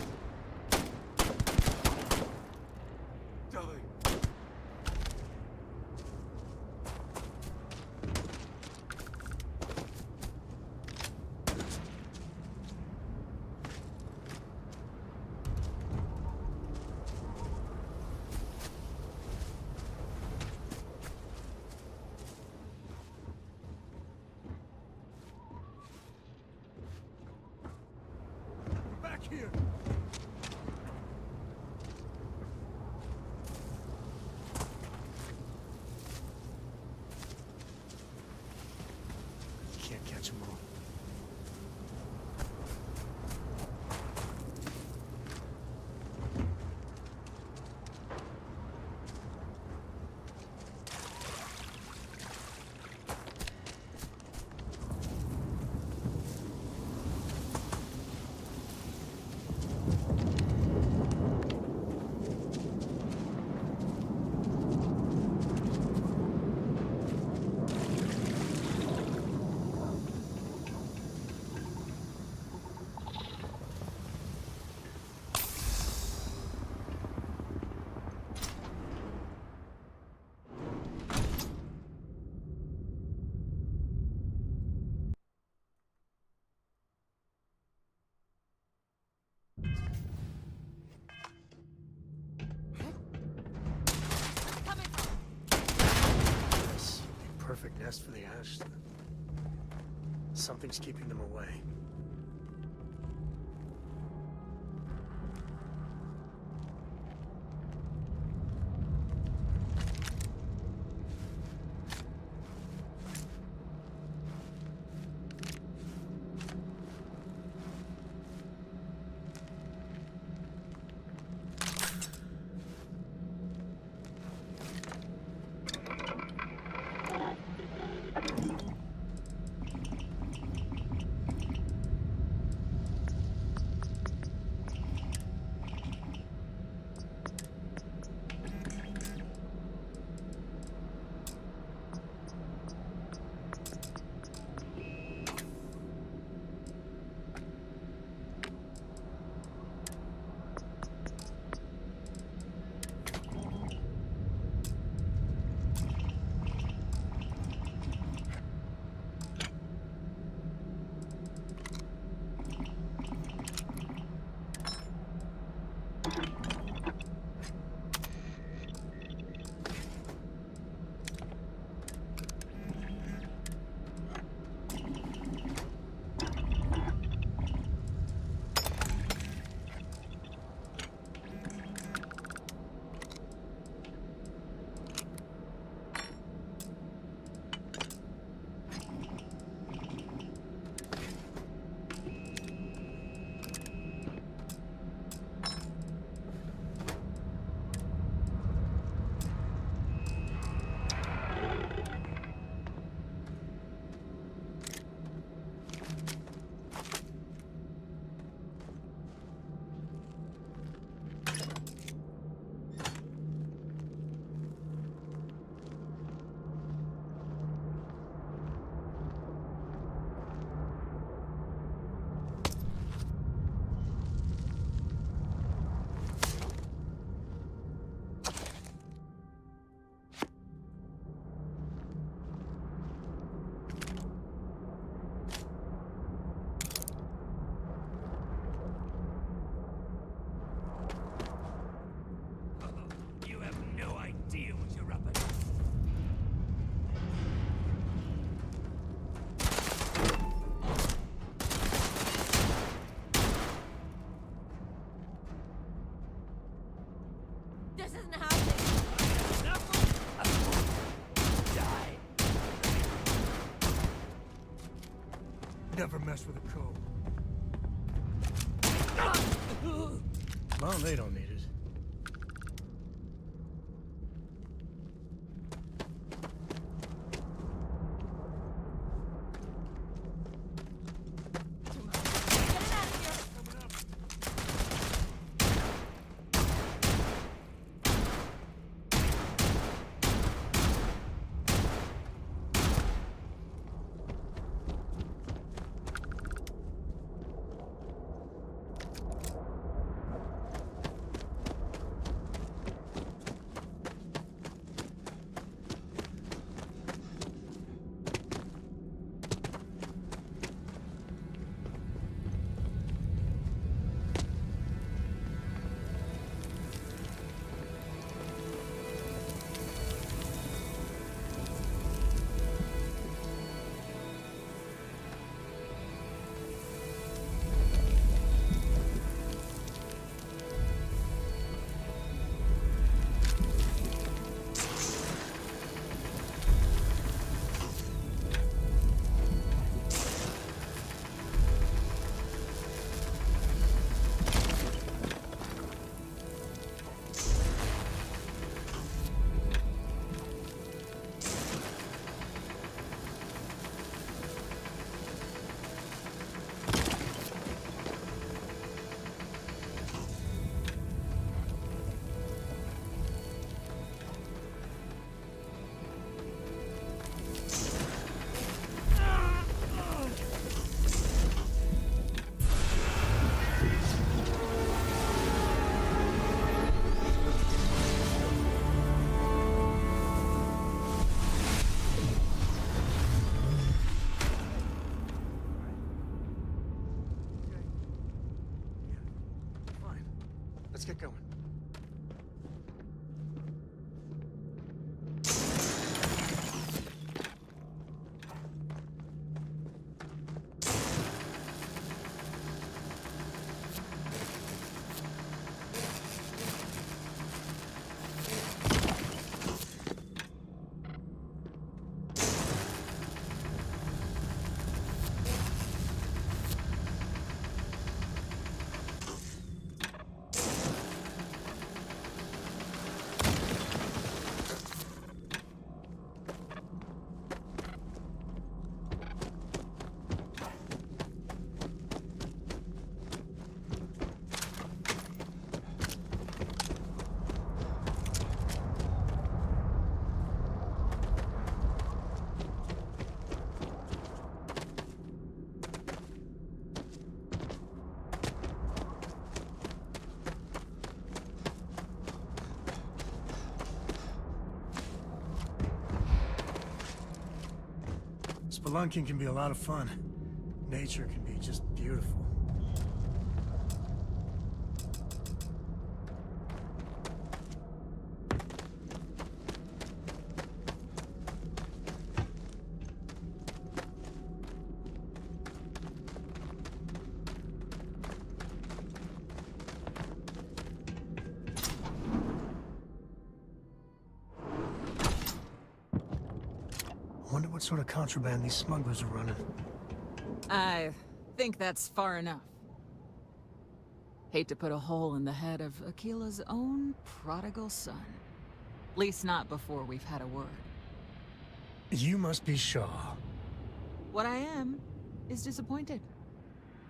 Die. catch 'em all. Yes, perfect nest for the ash. Something's keeping them away. This isn't happening. Die. Never mess with a code. Well, they don't need it. let's get going. Spelunking can be a lot of fun. Nature can be just beautiful. Wonder what sort of contraband these smugglers are running. I think that's far enough. Hate to put a hole in the head of Akila's own prodigal son. At least not before we've had a word. You must be Shaw. What I am is disappointed.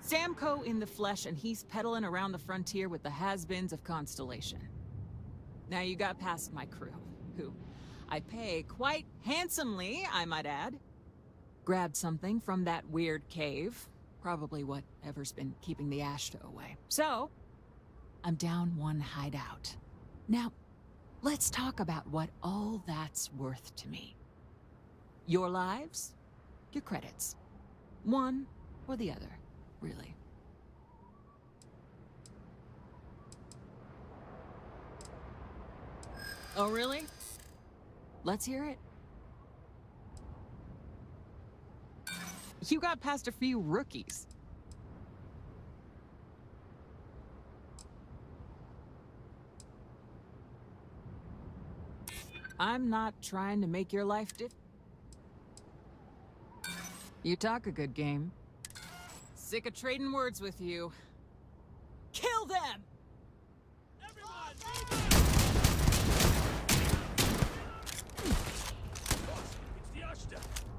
Sam Coe in the flesh, and he's peddling around the frontier with the has-beens of Constellation. Now you got past my crew, who I pay quite handsomely, I might add. Grabbed something from that weird cave. Probably whatever's been keeping the Ashta away. So, I'm down one hideout. Now, let's talk about what all that's worth to me. Your lives, your credits. One or the other, really. Oh, really? Let's hear it. You got past a few rookies. I'm not trying to make your life You talk a good game. Sick of trading words with you. Kill them!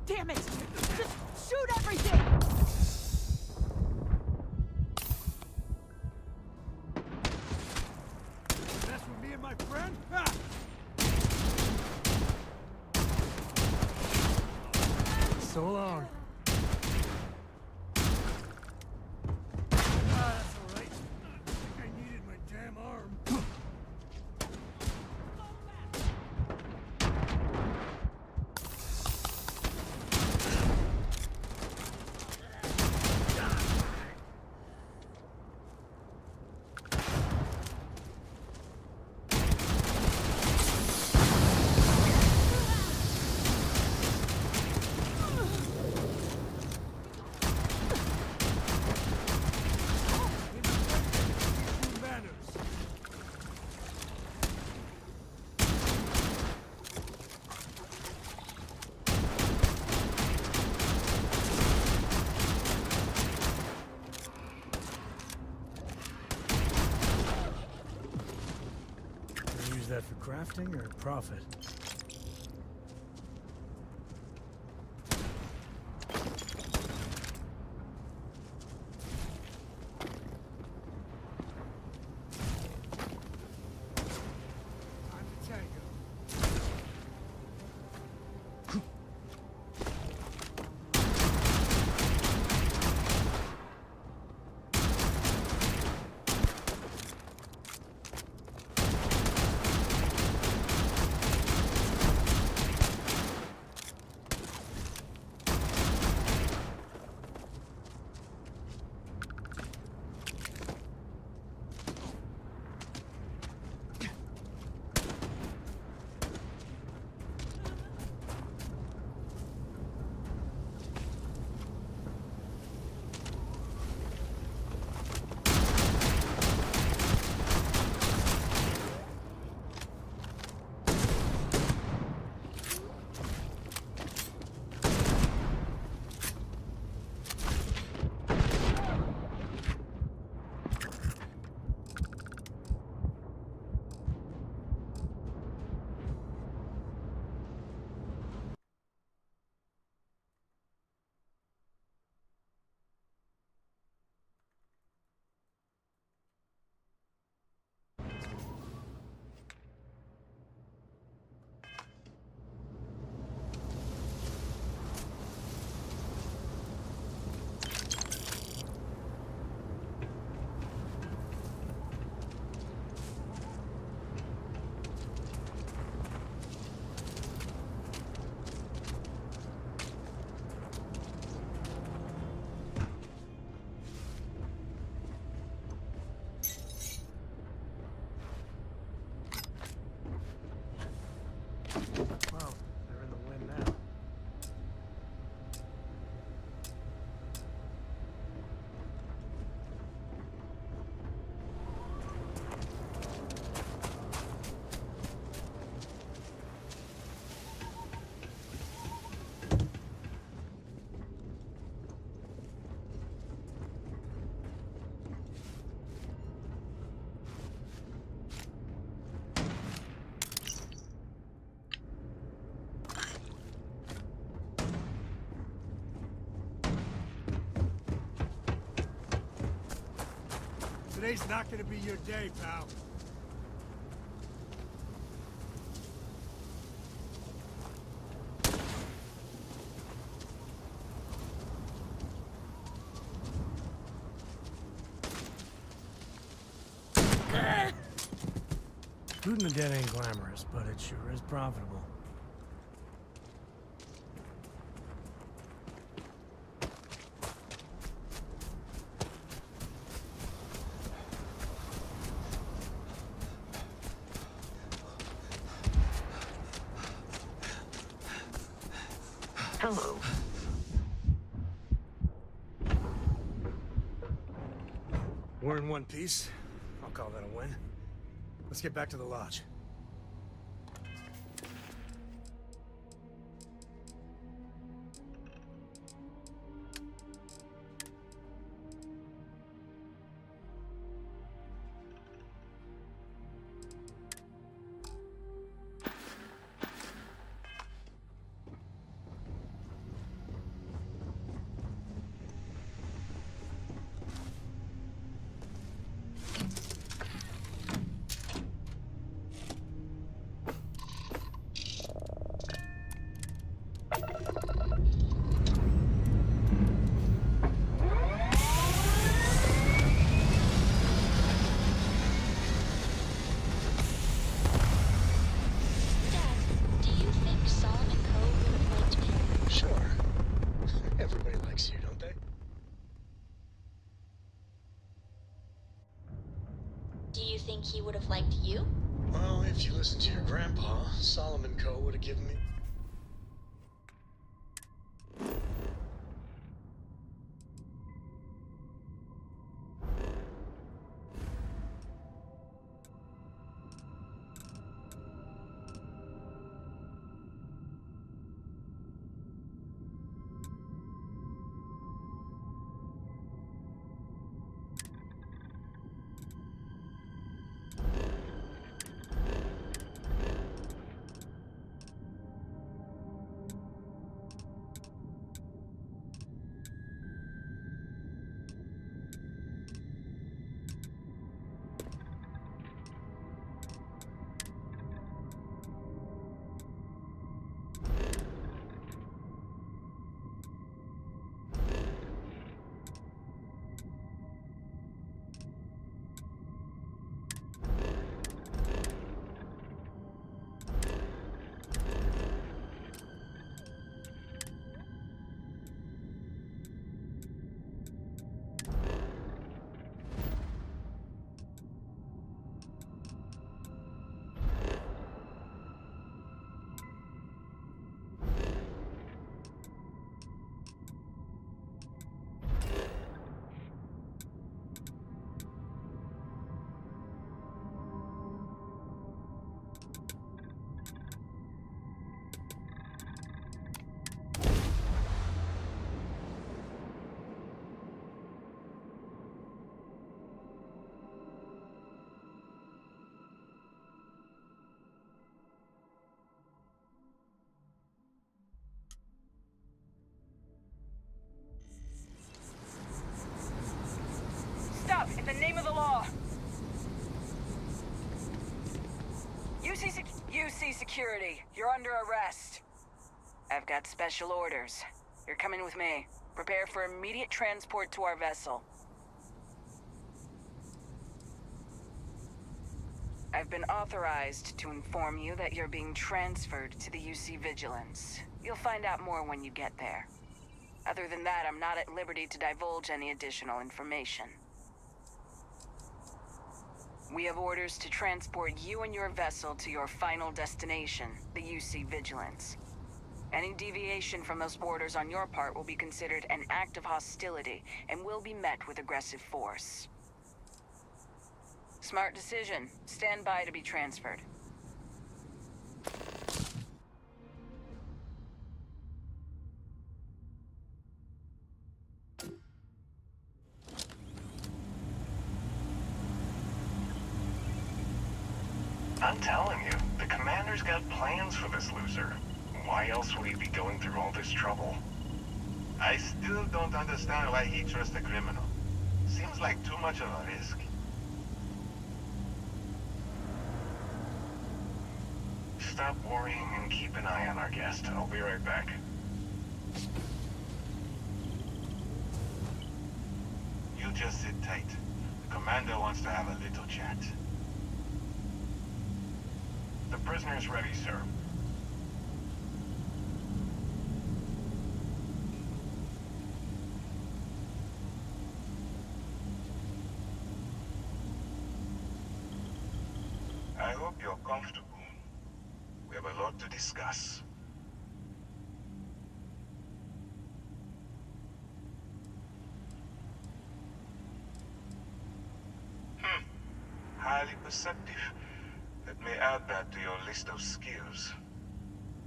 Damn it! Just shoot everything! That's with me and my friend? Ah! So long. That's alright. I think I needed my damn arm. Use that for crafting or profit? Today's not gonna be your day, pal. Shooting the dead ain't glamorous, but it sure is profitable. Hello. We're in one piece. I'll call that a win. Let's get back to the lodge. Think he would have liked you? Well, if you listen to your grandpa, Solomon Coe would have given me... Stop! In the name of the law! UC Security, you're under arrest. I've got special orders. You're coming with me. Prepare for immediate transport to our vessel. I've been authorized to inform you that you're being transferred to the UC Vigilance. You'll find out more when you get there. Other than that, I'm not at liberty to divulge any additional information. We have orders to transport you and your vessel to your final destination, the UC Vigilance. Any deviation from those orders on your part will be considered an act of hostility and will be met with aggressive force. Smart decision. Stand by to be transferred. I'm telling you, the commander's got plans for this loser. Why else would he be going through all this trouble? I still don't understand why he trusts a criminal. Seems like too much of a risk. stop worrying and keep an eye on our guest. I'll be right back. You just sit tight. The commander wants to have a little chat. The prisoner's ready, sir. I hope you're comfortable. We have a lot to discuss. Highly perceptive. Let me add that to your list of skills.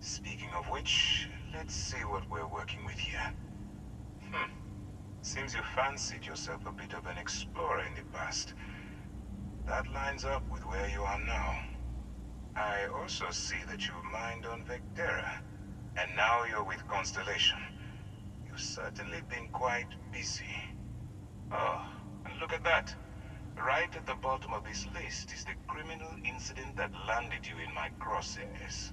Speaking of which, let's see what we're working with here. Seems you fancied yourself a bit of an explorer in the past. That lines up with where you are now. I also see that you mined on Vectera, and now you're with Constellation. You've certainly been quite busy. Oh, and look at that. Right at the bottom of this list is the criminal incident that landed you in my crosshairs.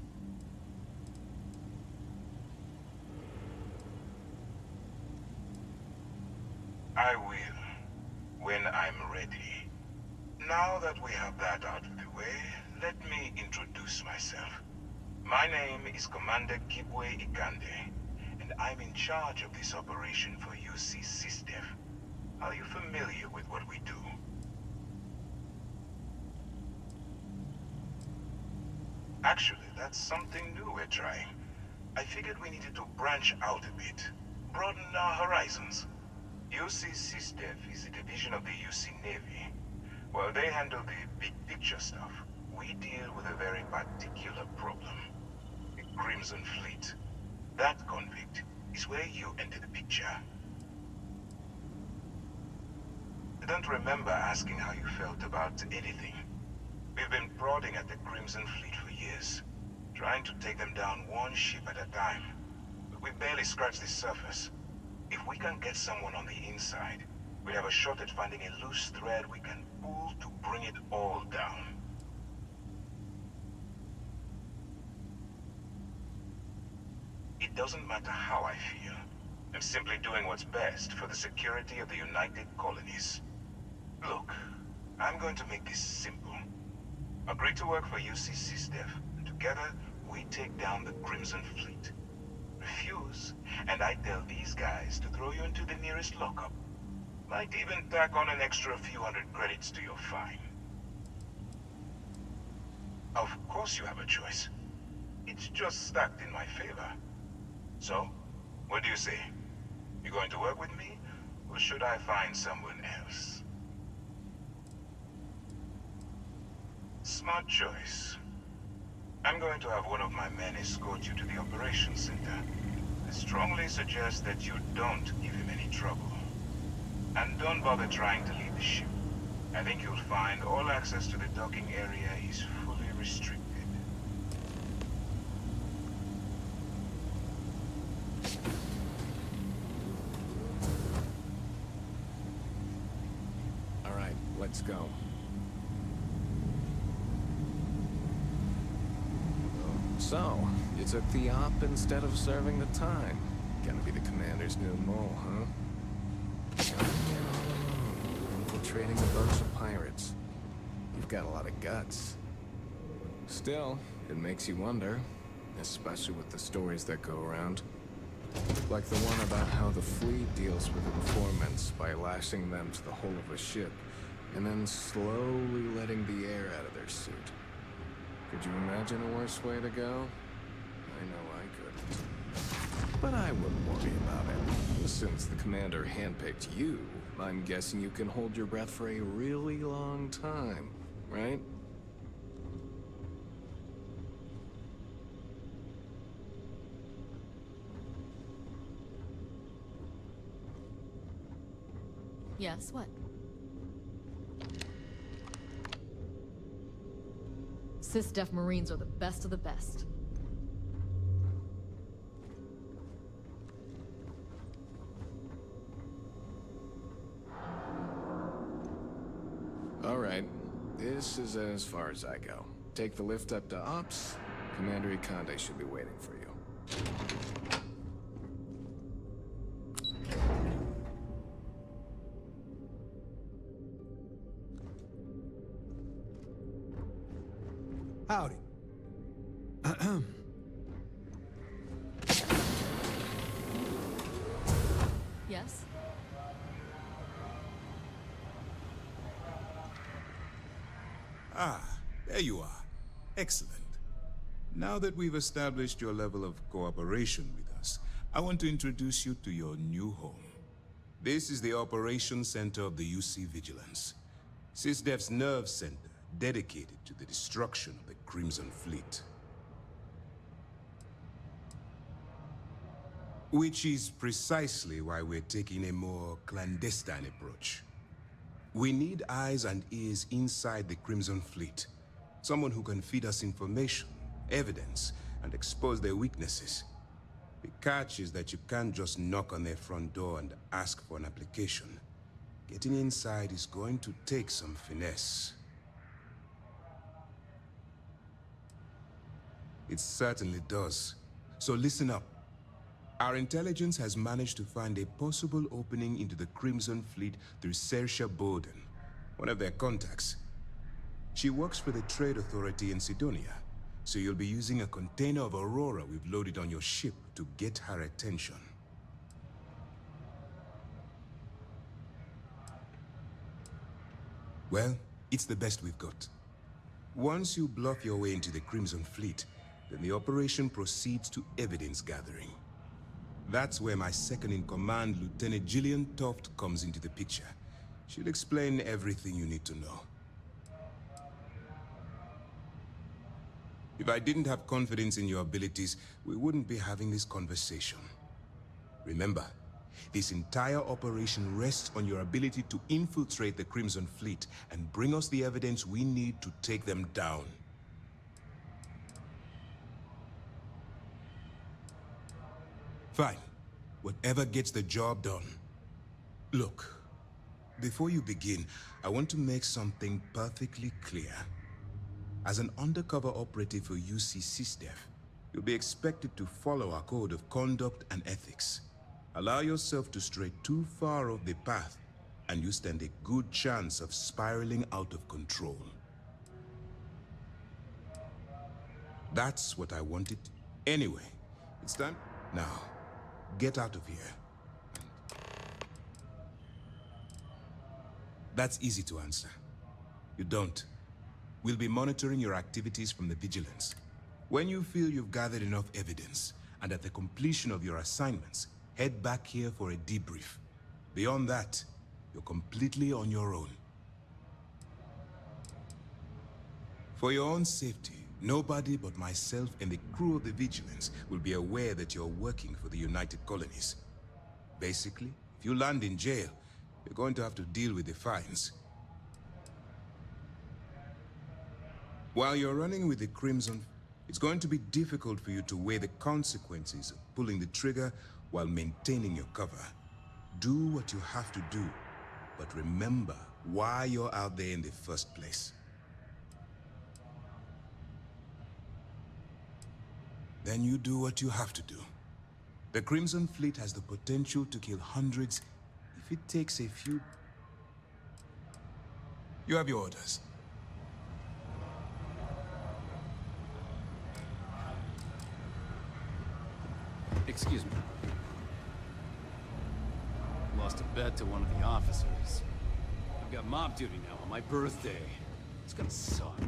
I will, when I'm ready. Now that we have that out of the way, let me introduce myself. My name is Commander Kibwe Ikande, and I'm in charge of this operation for UC SysDef. Are you familiar with what we do? Actually, that's something new we're trying. I figured we needed to branch out a bit, broaden our horizons. UC SysDef is a division of the UC Navy. While they handle the big picture stuff, we deal with a very particular problem. The Crimson Fleet. That convict is where you enter the picture. I don't remember asking how you felt about anything. We've been prodding at the Crimson Fleet for years, trying to take them down one ship at a time. But we barely scratched the surface. If we can get someone on the inside, we have a shot at finding a loose thread we can pull to bring it all down. It doesn't matter how I feel. I'm simply doing what's best for the security of the United Colonies. Look, I'm going to make this simple. Agree to work for UC SysDef, and together we take down the Crimson Fleet. Refuse, and I tell these guys to throw you into the nearest lockup. Might even tack on an extra few hundred credits to your fine. Of course you have a choice. It's just stacked in my favor. So, what do you say? You going to work with me, or should I find someone else? Smart choice. I'm going to have one of my men escort you to the operations center. I strongly suggest that you don't give him any trouble. And don't bother trying to leave the ship. I think you'll find all access to the docking area is fully restricted. All right, let's go. So, you took the op instead of serving the time. Gonna be the commander's new mole, huh? Infiltrating a bunch of pirates. You've got a lot of guts. Still, it makes you wonder, especially with the stories that go around. Like the one about how the fleet deals with informants by lashing them to the hull of a ship, and then slowly letting the air out of their suit. Could you imagine a worse way to go? I know I couldn't. But I wouldn't worry about it. Since the commander handpicked you, I'm guessing you can hold your breath for a really long time, right? Yes, what? SysDef Marines are the best of the best. All right. This is as far as I go. Take the lift up to Ops, Commander Ikande should be waiting for you. Howdy. Yes? Ah, there you are. Excellent. Now that we've established your level of cooperation with us, I want to introduce you to your new home. This is the Operations Center of the UC Vigilance, SysDef's nerve center dedicated to the destruction of the Crimson Fleet. Which is precisely why we're taking a more clandestine approach. We need eyes and ears inside the Crimson Fleet. Someone who can feed us information, evidence, and expose their weaknesses. The catch is that you can't just knock on their front door and ask for an application. Getting inside is going to take some finesse. It certainly does. So listen up. Our intelligence has managed to find a possible opening into the Crimson Fleet through Saoirse Bowden, one of their contacts. She works for the Trade Authority in Sidonia, so you'll be using a container of Aurora we've loaded on your ship to get her attention. Well, it's the best we've got. Once you bluff your way into the Crimson Fleet, then the operation proceeds to evidence gathering. That's where my second-in-command, Lieutenant Gillian Toft, comes into the picture. She'll explain everything you need to know. If I didn't have confidence in your abilities, we wouldn't be having this conversation. Remember, this entire operation rests on your ability to infiltrate the Crimson Fleet and bring us the evidence we need to take them down. Fine. Whatever gets the job done. Look, before you begin, I want to make something perfectly clear. As an undercover operative for UC SysDef, you'll be expected to follow our code of conduct and ethics. Allow yourself to stray too far off the path, and you stand a good chance of spiraling out of control. That's what I wanted. Anyway, it's time. Now, get out of here. That's easy to answer. You don't. We'll be monitoring your activities from the Vigilance. When you feel you've gathered enough evidence, and at the completion of your assignments, head back here for a debrief. Beyond that, you're completely on your own. For your own safety, nobody but myself and the crew of the Vigilance will be aware that you're working for the United Colonies. Basically, if you land in jail, you're going to have to deal with the fines. While you're running with the Crimson, it's going to be difficult for you to weigh the consequences of pulling the trigger while maintaining your cover. Do what you have to do, but remember why you're out there in the first place. Then you do what you have to do. The Crimson Fleet has the potential to kill hundreds if it takes a few... You have your orders. Excuse me. Lost a bet to one of the officers. I've got mob duty now on my birthday. It's gonna suck.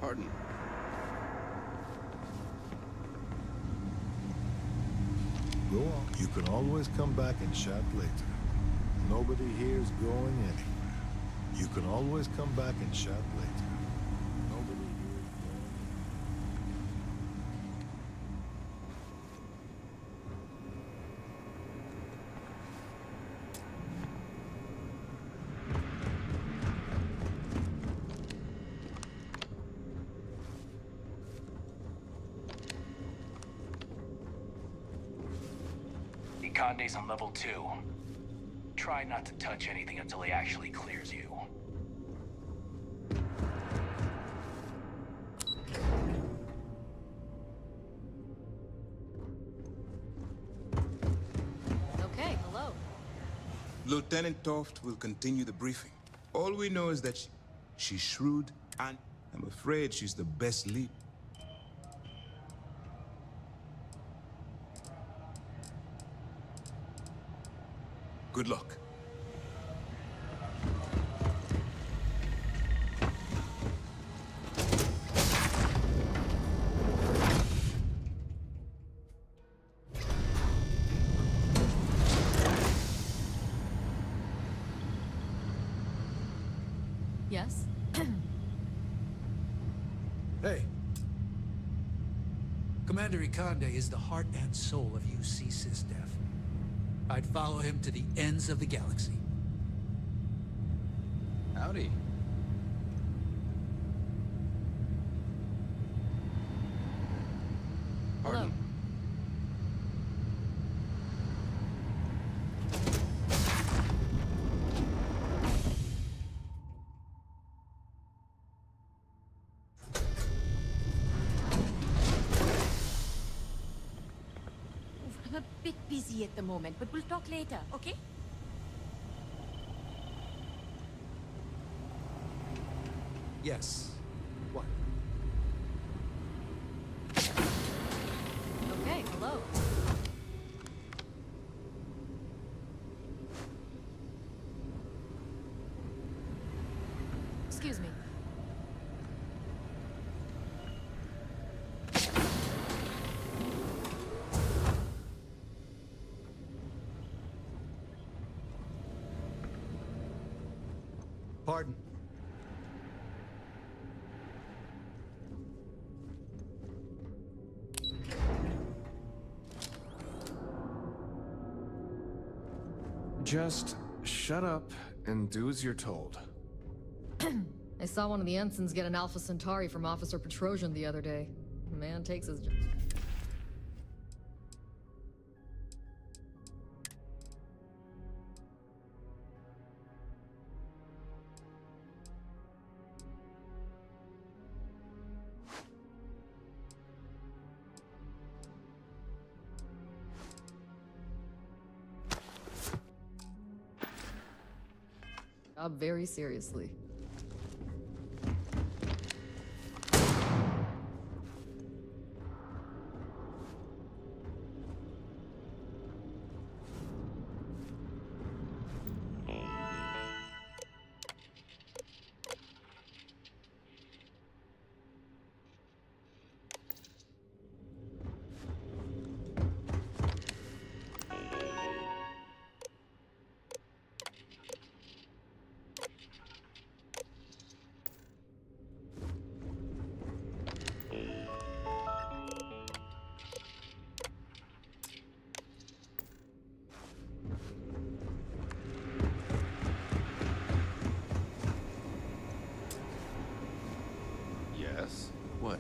Pardon. Go on. You can always come back and chat later. Nobody here's going anywhere. You can always come back and chat later. Nobody here's going Conde's on level 2. Try not to touch anything until he actually clears you. Okay, hello. Lieutenant Toft will continue the briefing. All we know is that she's shrewd, and I'm afraid she's the best lead. Good luck. Yes? Hey. Commander Ikande is the heart and soul of UC SysDef. I'd follow him to the ends of the galaxy. Howdy. Hello. I'm a bit busy at the moment, but we'll talk later, okay? Yes. What? Okay, hello. Excuse me. Pardon. Just shut up and do as you're told. I saw one of the ensigns get an Alpha Centauri from Officer Petrosian the other day. The man takes his... job very seriously. Yes? What?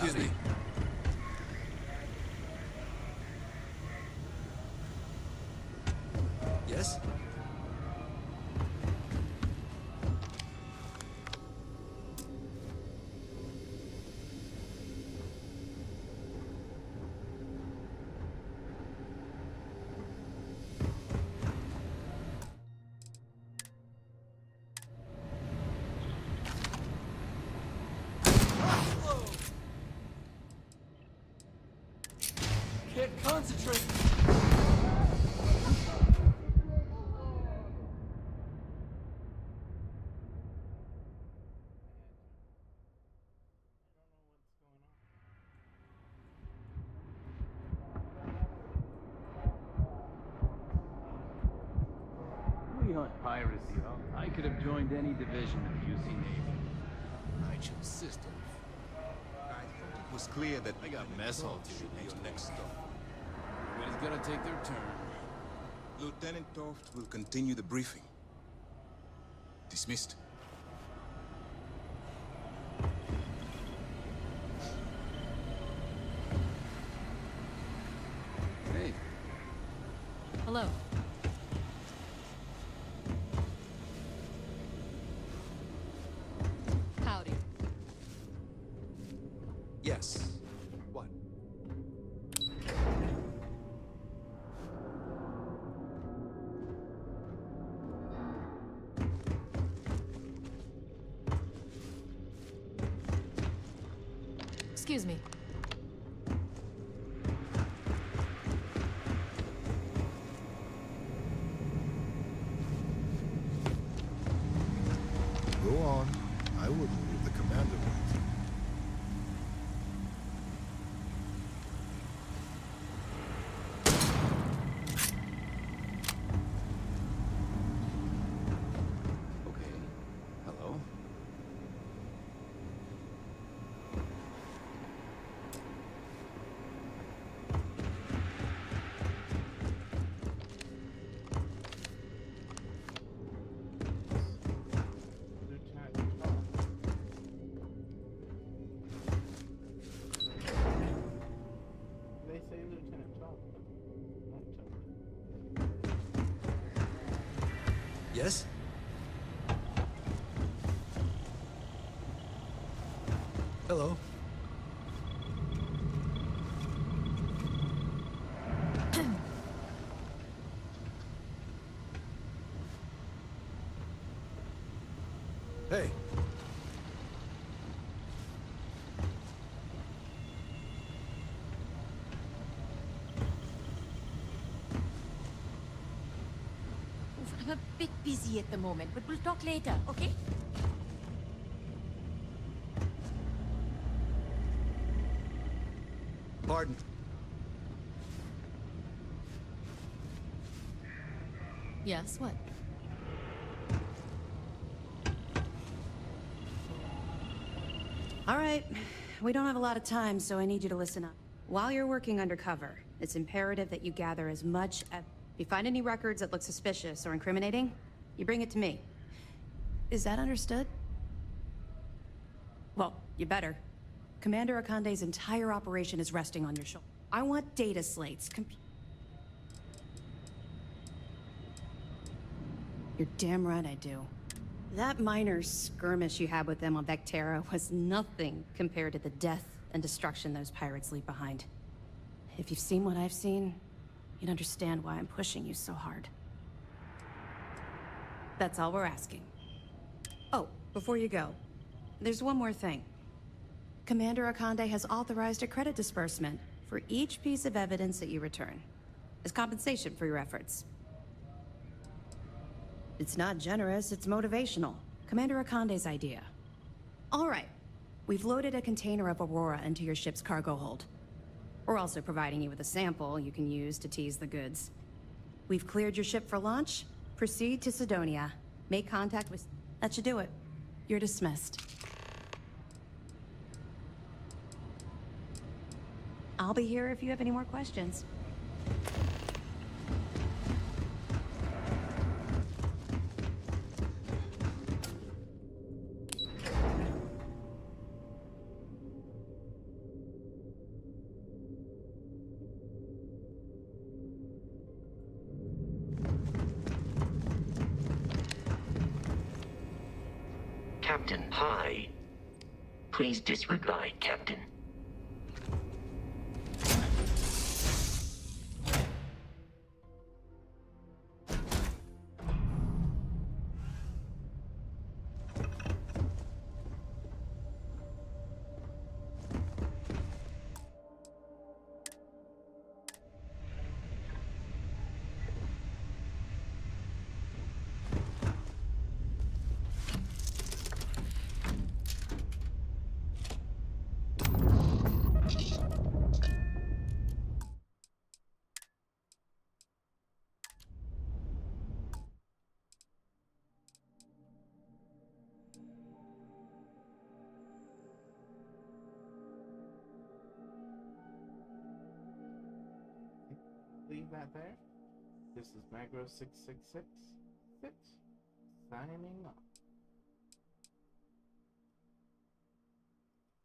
Excuse me. Yes? Can't concentrate. We hunt piracy, huh? I could have joined any division of the UC Navy. I choose systems. It was clear that I got mess hall should be your next stop. Everybody's gotta take their turn. Lieutenant Toft will continue the briefing. Dismissed. Hey. Hello. Howdy. Yes. What? Excuse me. Go on. I wouldn't leave the commander waiting. Okay. Hello? They say Lieutenant Top. Yes? Hello. Hey. I'm a bit busy at the moment, but we'll talk later, okay? Pardon. Yes, what? All right. We don't have a lot of time, so I need you to listen up. While you're working undercover, it's imperative that you gather as much as... If you find any records that look suspicious or incriminating, you bring it to me. Is that understood? Well, you better. Commander Akande's entire operation is resting on your shoulder. I want data slates, You're damn right I do. That minor skirmish you had with them on Vectera was nothing compared to the death and destruction those pirates leave behind. If you've seen what I've seen, you'd understand why I'm pushing you so hard. That's all we're asking. Oh, before you go, there's one more thing. Commander Akande has authorized a credit disbursement for each piece of evidence that you return, as compensation for your efforts. It's not generous, it's motivational. Commander Akande's idea. All right, we've loaded a container of Aurora into your ship's cargo hold. We're also providing you with a sample you can use to tease the goods. We've cleared your ship for launch. Proceed to Sidonia. Make contact with... That should do it. You're dismissed. I'll be here if you have any more questions. Hi. Please disregard, Captain. Leave that there. This is Magro 666 signing off.